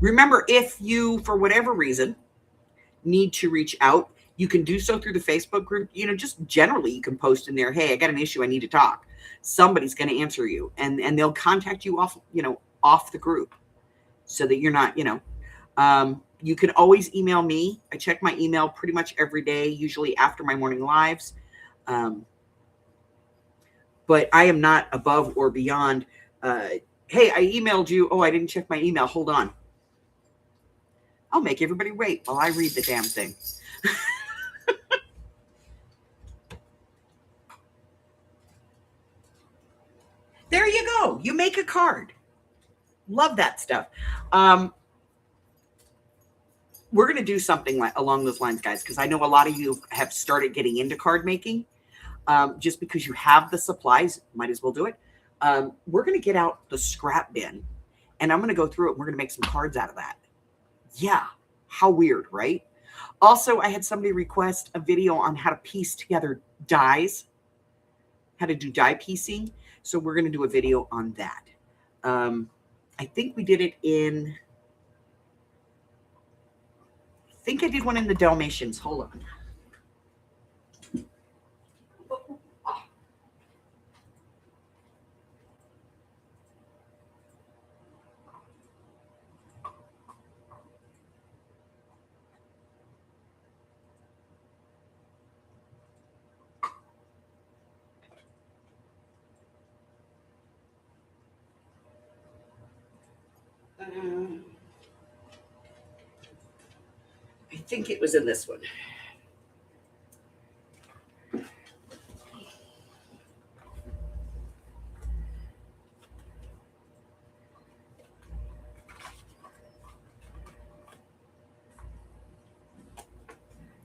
remember, if you, for whatever reason, need to reach out, you can do so through the Facebook group. Just generally, you can post in there, hey, I got an issue, I need to talk. Somebody's going to answer you, and they'll contact you off the group, so that you're not, you can always email me. I check my email pretty much every day, usually after my morning lives. But I am not above or beyond, hey, I emailed you. Oh, I didn't check my email. Hold on. I'll make everybody wait while I read the damn thing. There you go. You make a card. Love that stuff. We're going to do something along those lines, guys, because I know a lot of you have started getting into card making. Just because you have the supplies, might as well do it. We're going to get out the scrap bin, and I'm going to go through it. And we're going to make some cards out of that. Yeah. How weird, right? Also, I had somebody request a video on how to piece together dies, how to do die piecing. So we're going to do a video on that. I think we did it in, I think I did one in the Dalmatians. Hold on. I think it was in this one.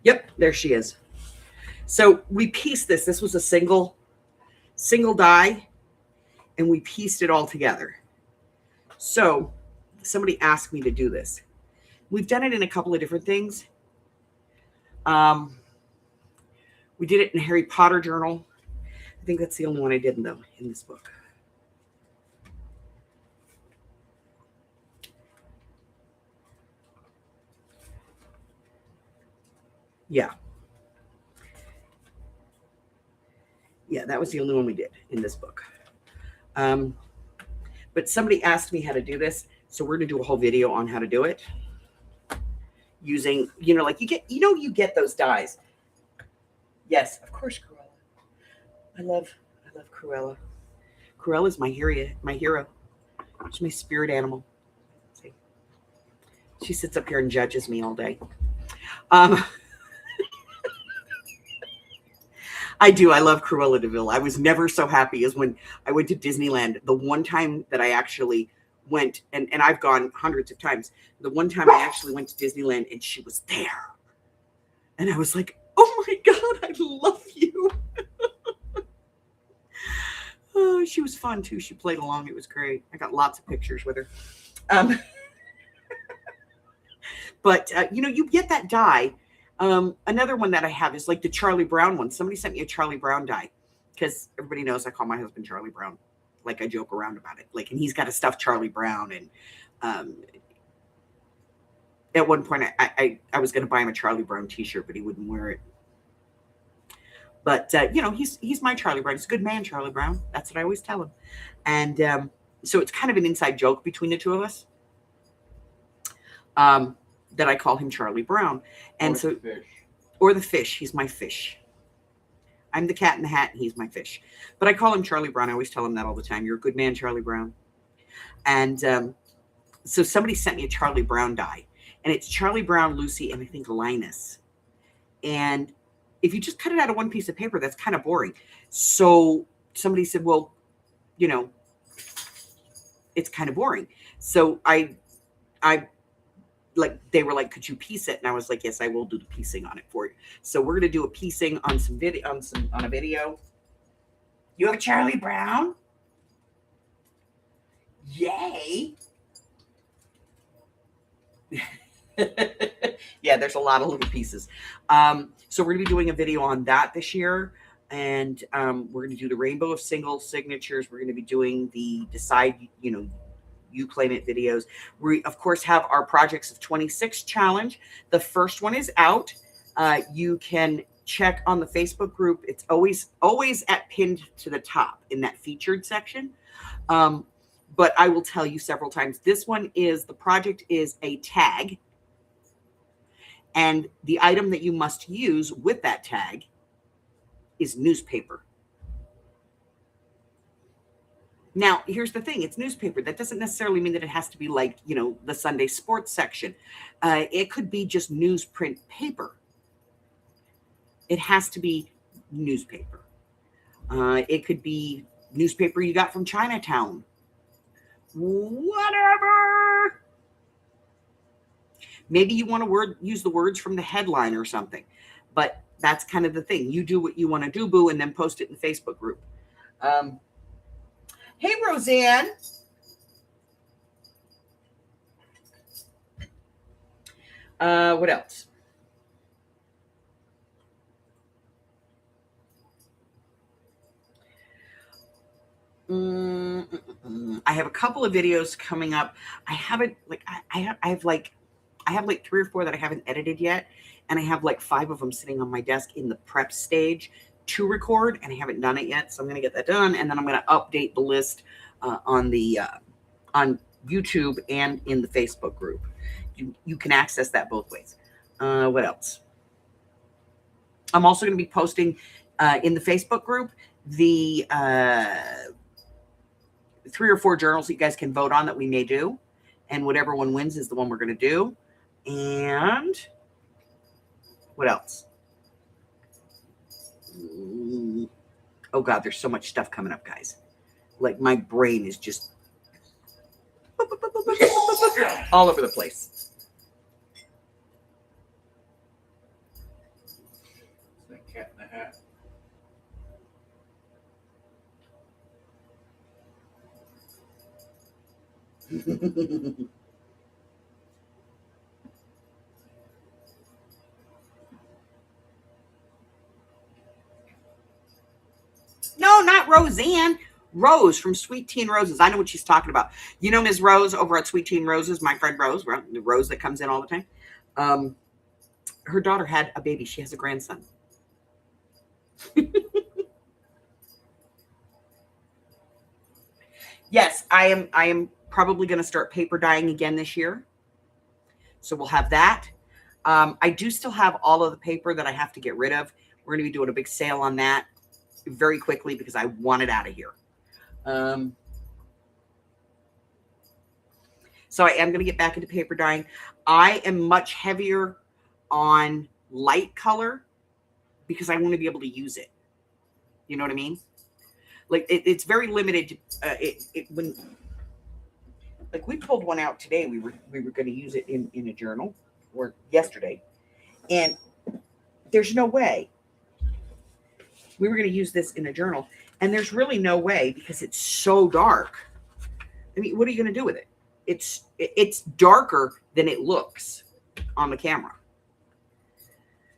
Yep, there she is. So we pieced this. This was a single die, and we pieced it all together. So somebody asked me to do this. We've done it in a couple of different things. We did it in Harry Potter journal. I think that's the only one I did in this book. Yeah. Yeah, that was the only one we did in this book. But somebody asked me how to do this, so we're going to do a whole video on how to do it. Using, like you get those dies. Yes, of course, Cruella. I love Cruella. Cruella's my hero. She's my spirit animal. See? She sits up here and judges me all day. I do. I love Cruella de Vil. I was never so happy as when I went to Disneyland. The one time that I actually went, and I've gone hundreds of times. The one time I actually went to Disneyland and she was there. And I was like, oh my God, I love you. Oh, she was fun too. She played along. It was great. I got lots of pictures with her. But, you get that die. Another one that I have is like the Charlie Brown one. Somebody sent me a Charlie Brown die because everybody knows I call my husband Charlie Brown. like I joke around about it. Like, and he's got a stuffed Charlie Brown. And at one point I was going to buy him a Charlie Brown t-shirt, but he wouldn't wear it. But, he's my Charlie Brown. He's a good man, Charlie Brown. That's what I always tell him. And so it's kind of an inside joke between the two of us, that I call him Charlie Brown. And or the fish. He's my fish. I'm the cat in the hat, and he's my fish. But I call him Charlie Brown. I always tell him that all the time. You're a good man, Charlie Brown. And so somebody sent me a Charlie Brown die. And it's Charlie Brown, Lucy, and I think Linus. And if you just cut it out of one piece of paper, that's kind of boring. So somebody said, well, it's kind of boring. So I they were like, could you piece it? And I was like, yes, I will do the piecing on it for you. So we're going to do a piecing on on a video. You have a Charlie Brown? Yay. Yeah, there's a lot of little pieces. So we're going to be doing a video on that this year. And we're going to do the rainbow of single signatures. We're going to be doing the decide, you claim it videos. We, of course, have our Projects of 26 challenge. The first one is out. You can check on the Facebook group. It's always pinned to the top in that featured section. But I will tell you several times, this one the project is a tag. And the item that you must use with that tag is newspaper. Now, here's the thing. It's newspaper. That doesn't necessarily mean that it has to be like, the Sunday sports section. It could be just newsprint paper. It has to be newspaper. It could be newspaper you got from Chinatown. Whatever. Maybe you want to use the words from the headline or something. But that's kind of the thing. You do what you want to do, boo, and then post it in the Facebook group. Hey, Roseanne. What else? I have a couple of videos coming up. I haven't I have like 3 or 4 that I haven't edited yet. And I have like 5 of them sitting on my desk in the prep stage to record, and I haven't done it yet. So I'm going to get that done. And then I'm going to update the list on YouTube and in the Facebook group. You can access that both ways. What else? I'm also going to be posting in the Facebook group the 3 or 4 journals that you guys can vote on that we may do. And whatever one wins is the one we're going to do. And what else? Oh, God, there's so much stuff coming up, guys. Like, my brain is just all over the place. That cat in the hat. No, not Roseanne. Rose from Sweet Teen Roses. I know what she's talking about. You know Ms. Rose over at Sweet Teen Roses, my friend Rose, the Rose that comes in all the time. Her daughter had a baby. She has a grandson. Yes, I am probably going to start paper dyeing again this year. So we'll have that. I do still have all of the paper that I have to get rid of. We're going to be doing a big sale on that very quickly because I want it out of here. So I am going to get back into paper dyeing. I am much heavier on light color because I want to be able to use it. You know what I mean? Like it's very limited. When like we pulled one out today, we were going to use it in a journal, or yesterday, and there's no way we were going to use this in a journal, and there's really no way because it's so dark. I mean, what are you going to do with it? It's darker than it looks on the camera.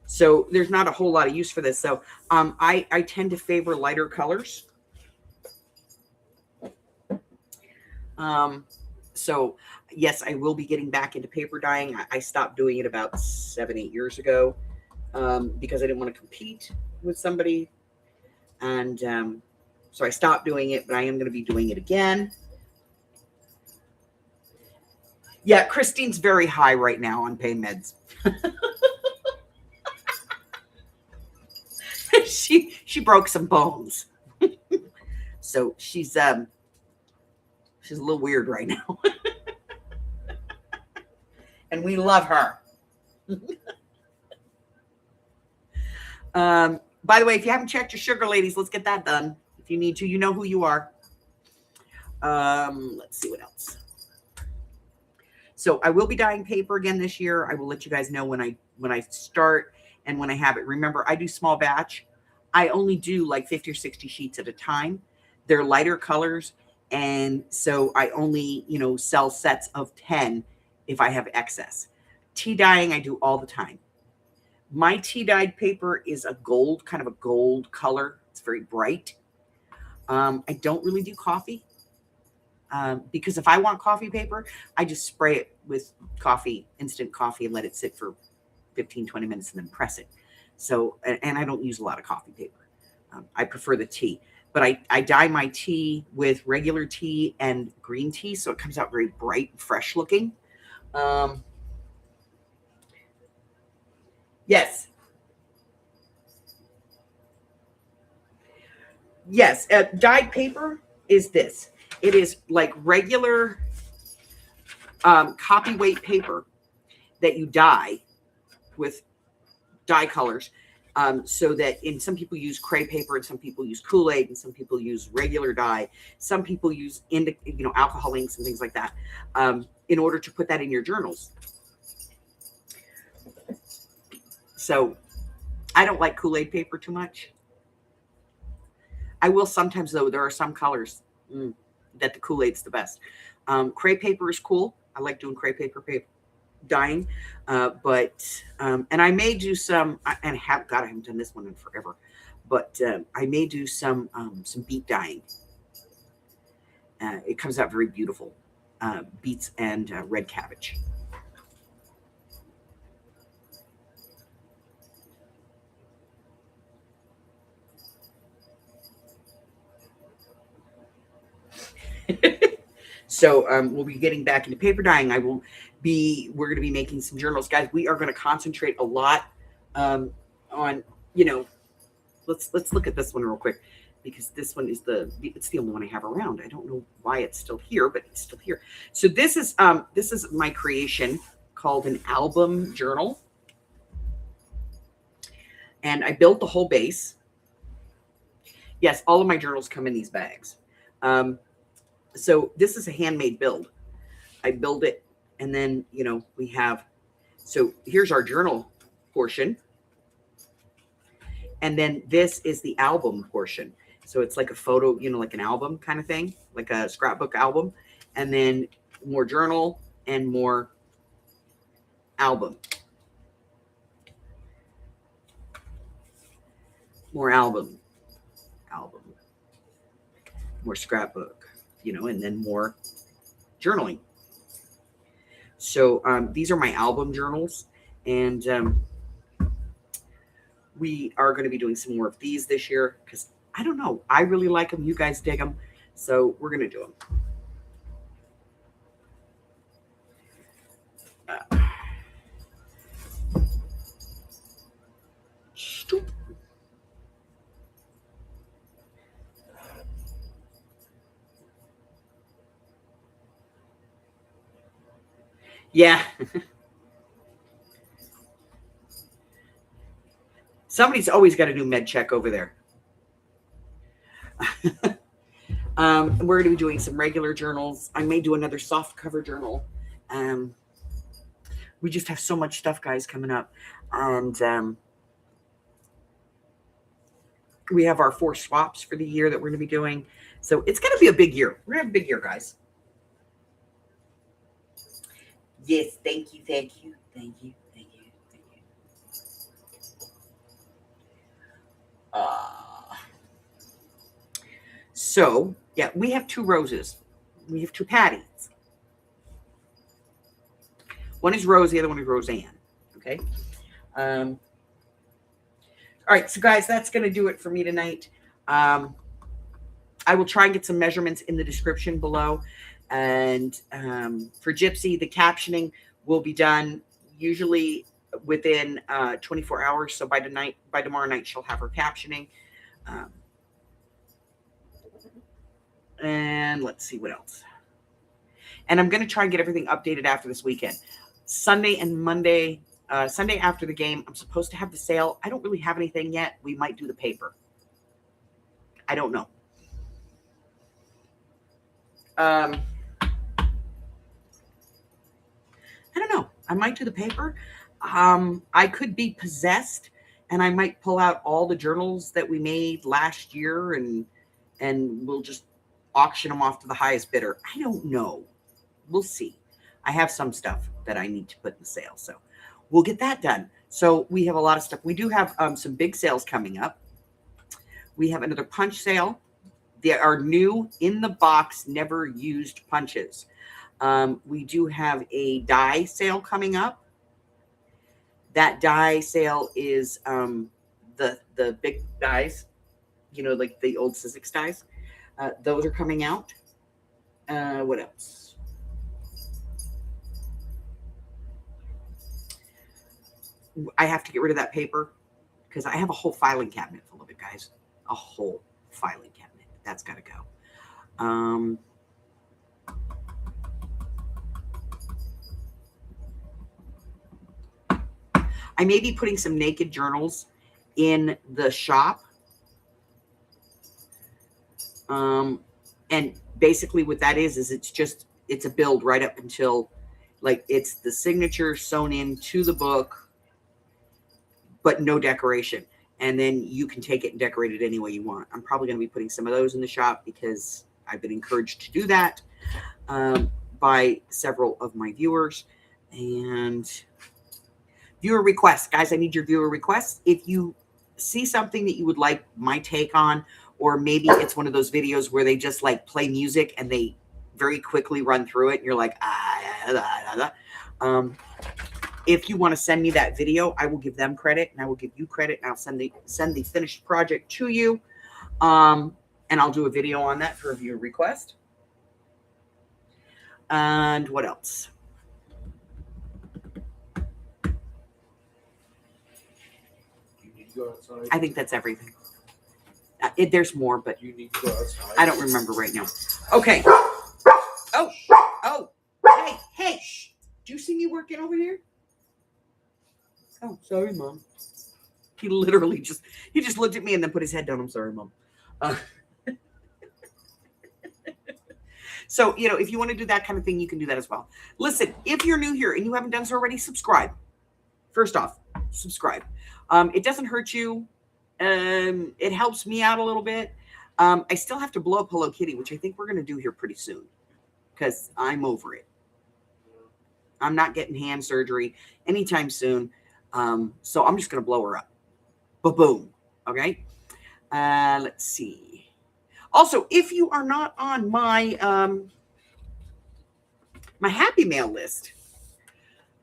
So there's not a whole lot of use for this. So I tend to favor lighter colors. So yes, I will be getting back into paper dyeing. I stopped doing it about 7-8 years ago, because I didn't want to compete with somebody. And so I stopped doing it, but I am going to be doing it again. Yeah, Christine's very high right now on pain meds. she broke some bones. So she's a little weird right now. And we love her. By the way, if you haven't checked your sugar, ladies, let's get that done. If you need to, you know who you are. Let's see what else. So I will be dyeing paper again this year. I will let you guys know when I start and when I have it. Remember, I do small batch. I only do like 50 or 60 sheets at a time. They're lighter colors. And so I only, sell sets of 10 if I have excess. Tea dyeing, I do all the time. My tea dyed paper is a gold, kind of a gold color. It's very bright. I don't really do coffee. Because if I want coffee paper, I just spray it with coffee, instant coffee, and let it sit for 15, 20 minutes and then press it. So, and I don't use a lot of coffee paper. I prefer the tea. But I dye my tea with regular tea and green tea, so it comes out very bright and fresh looking. Yes. Yes. Dyed paper is this. It is like regular copy weight paper that you dye with dye colors. So that some people use cray paper, and some people use Kool-Aid, and some people use regular dye. Some people use alcohol inks and things like that, in order to put that in your journals. So I don't like Kool-Aid paper too much. I will sometimes, though. There are some colors that the Kool-Aid's the best. Cray paper is cool. I like doing cray paper dyeing, but and I may do some, and I haven't done this one in forever, but I may do some beet dyeing. It comes out very beautiful. Beets and red cabbage. So we'll be getting back into paper dyeing. We're going to be making some journals, guys. We are going to concentrate a lot on, let's look at this one real quick, because this one is it's the only one I have around. I don't know why it's still here, but it's still here. So this is my creation called an album journal. And I built the whole base. Yes, all of my journals come in these bags. So this is a handmade build. I build it, and then, we have, so here's our journal portion. And then this is the album portion. So it's like a photo, like an album kind of thing, like a scrapbook album. And then more journal and more album. More album. More scrapbook. And then more journaling. So these are my album journals, and we are going to be doing some more of these this year, because I don't know, I really like them. You guys dig them, so we're going to do them. Yeah. Somebody's always got to do med check over there. We're going to be doing some regular journals. I may do another soft cover journal. We just have so much stuff, guys, coming up. And we have our 4 swaps for the year that we're going to be doing. So it's going to be a big year. We're going to have a big year, guys. Yes, thank you. So, yeah, we have 2 roses. We have two Patties. One is Rose, the other one is Roseanne. Okay. All right, so guys, that's going to do it for me tonight. I will try and get some measurements in the description below. And for Gypsy, the captioning will be done usually within 24 hours. So by tomorrow night, she'll have her captioning. And let's see what else. And I'm going to try and get everything updated after this weekend. Sunday and Monday, Sunday after the game, I'm supposed to have the sale. I don't really have anything yet. We might do the paper. I don't know. I don't know. I might do the paper. I could be possessed, and I might pull out all the journals that we made last year, and we'll just auction them off to the highest bidder. I don't know. We'll see. I have some stuff that I need to put in the sale, so we'll get that done. So we have a lot of stuff. We do have some big sales coming up. We have another punch sale. There are new in the box, never used punches. We do have a die sale coming up. That die sale is the big dies, you know, like the old Sizzix dies. Those are coming out. What else? I have to get rid of that paper because I have a whole filing cabinet full of it, guys. A whole filing cabinet. That's got to go. I may be putting some naked journals in the shop. And basically what that is it's a build right up until, like, it's the signature sewn into the book, but no decoration. And then you can take it and decorate it any way you want. I'm probably going to be putting some of those in the shop because I've been encouraged to do that by several of my viewers. And viewer requests. Guys, I need your viewer requests. If you see something that you would like my take on, or maybe it's one of those videos where they just like play music and they very quickly run through it and you're like, if you want to send me that video, I will give them credit and I will give you credit, and I'll send the finished project to you. And I'll do a video on that for a viewer request. And what else? You need to go outside. I think that's everything. There's more, but You need to go outside. I don't remember right now. Okay. Oh, hey, shh. Do you see me working over here? Oh, sorry, Mom. He literally just looked at me and then put his head down. I'm sorry, Mom. So, you know, if you want to do that kind of thing, you can do that as well. Listen, if you're new here and you haven't done so already, subscribe. First off, subscribe. It doesn't hurt you. It helps me out a little bit. I still have to blow up Hello Kitty, which I think we're going to do here pretty soon because I'm over it. I'm not getting hand surgery anytime soon. So I'm just going to blow her up. Ba-boom. Okay. Let's see. Also, if you are not on my Happy Mail list,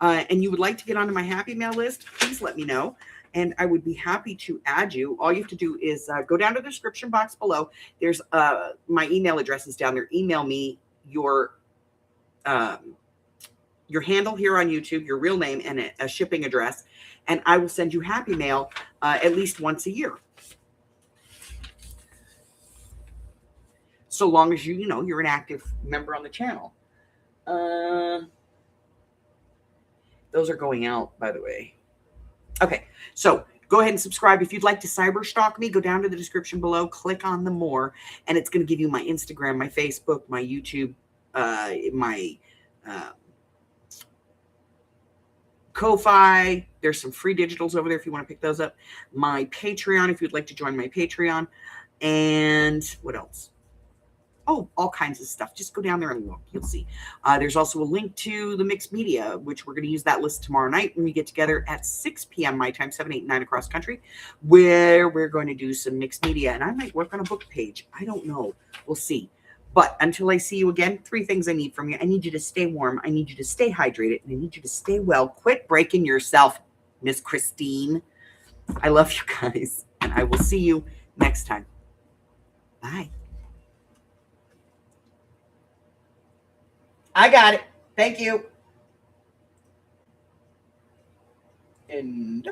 and you would like to get onto my Happy Mail list, please let me know. And I would be happy to add you. All you have to do is go down to the description box below. There's my email address is down there. Email me your handle here on YouTube, your real name, and a shipping address, and I will send you Happy Mail at least once a year. So long as you're an active member on the channel. Those are going out, by the way. Okay, so go ahead and subscribe. If you'd like to cyber stalk me, go down to the description below, click on the more, and it's going to give you my Instagram, my Facebook, my YouTube, my Ko-Fi. There's some free digitals over there if you want to pick those up. My Patreon, if you'd like to join my Patreon. And what else? Oh, all kinds of stuff. Just go down there and look. You'll see. There's also a link to the mixed media, which we're going to use that list tomorrow night when we get together at 6 p.m. my time, 7, 8, 9 across country, where we're going to do some mixed media. And I might work on a book page. I don't know. We'll see. But until I see you again, 3 things I need from you. I need you to stay warm. I need you to stay hydrated. And I need you to stay well. Quit breaking yourself, Miss Christine. I love you guys. And I will see you next time. Bye. I got it. Thank you. And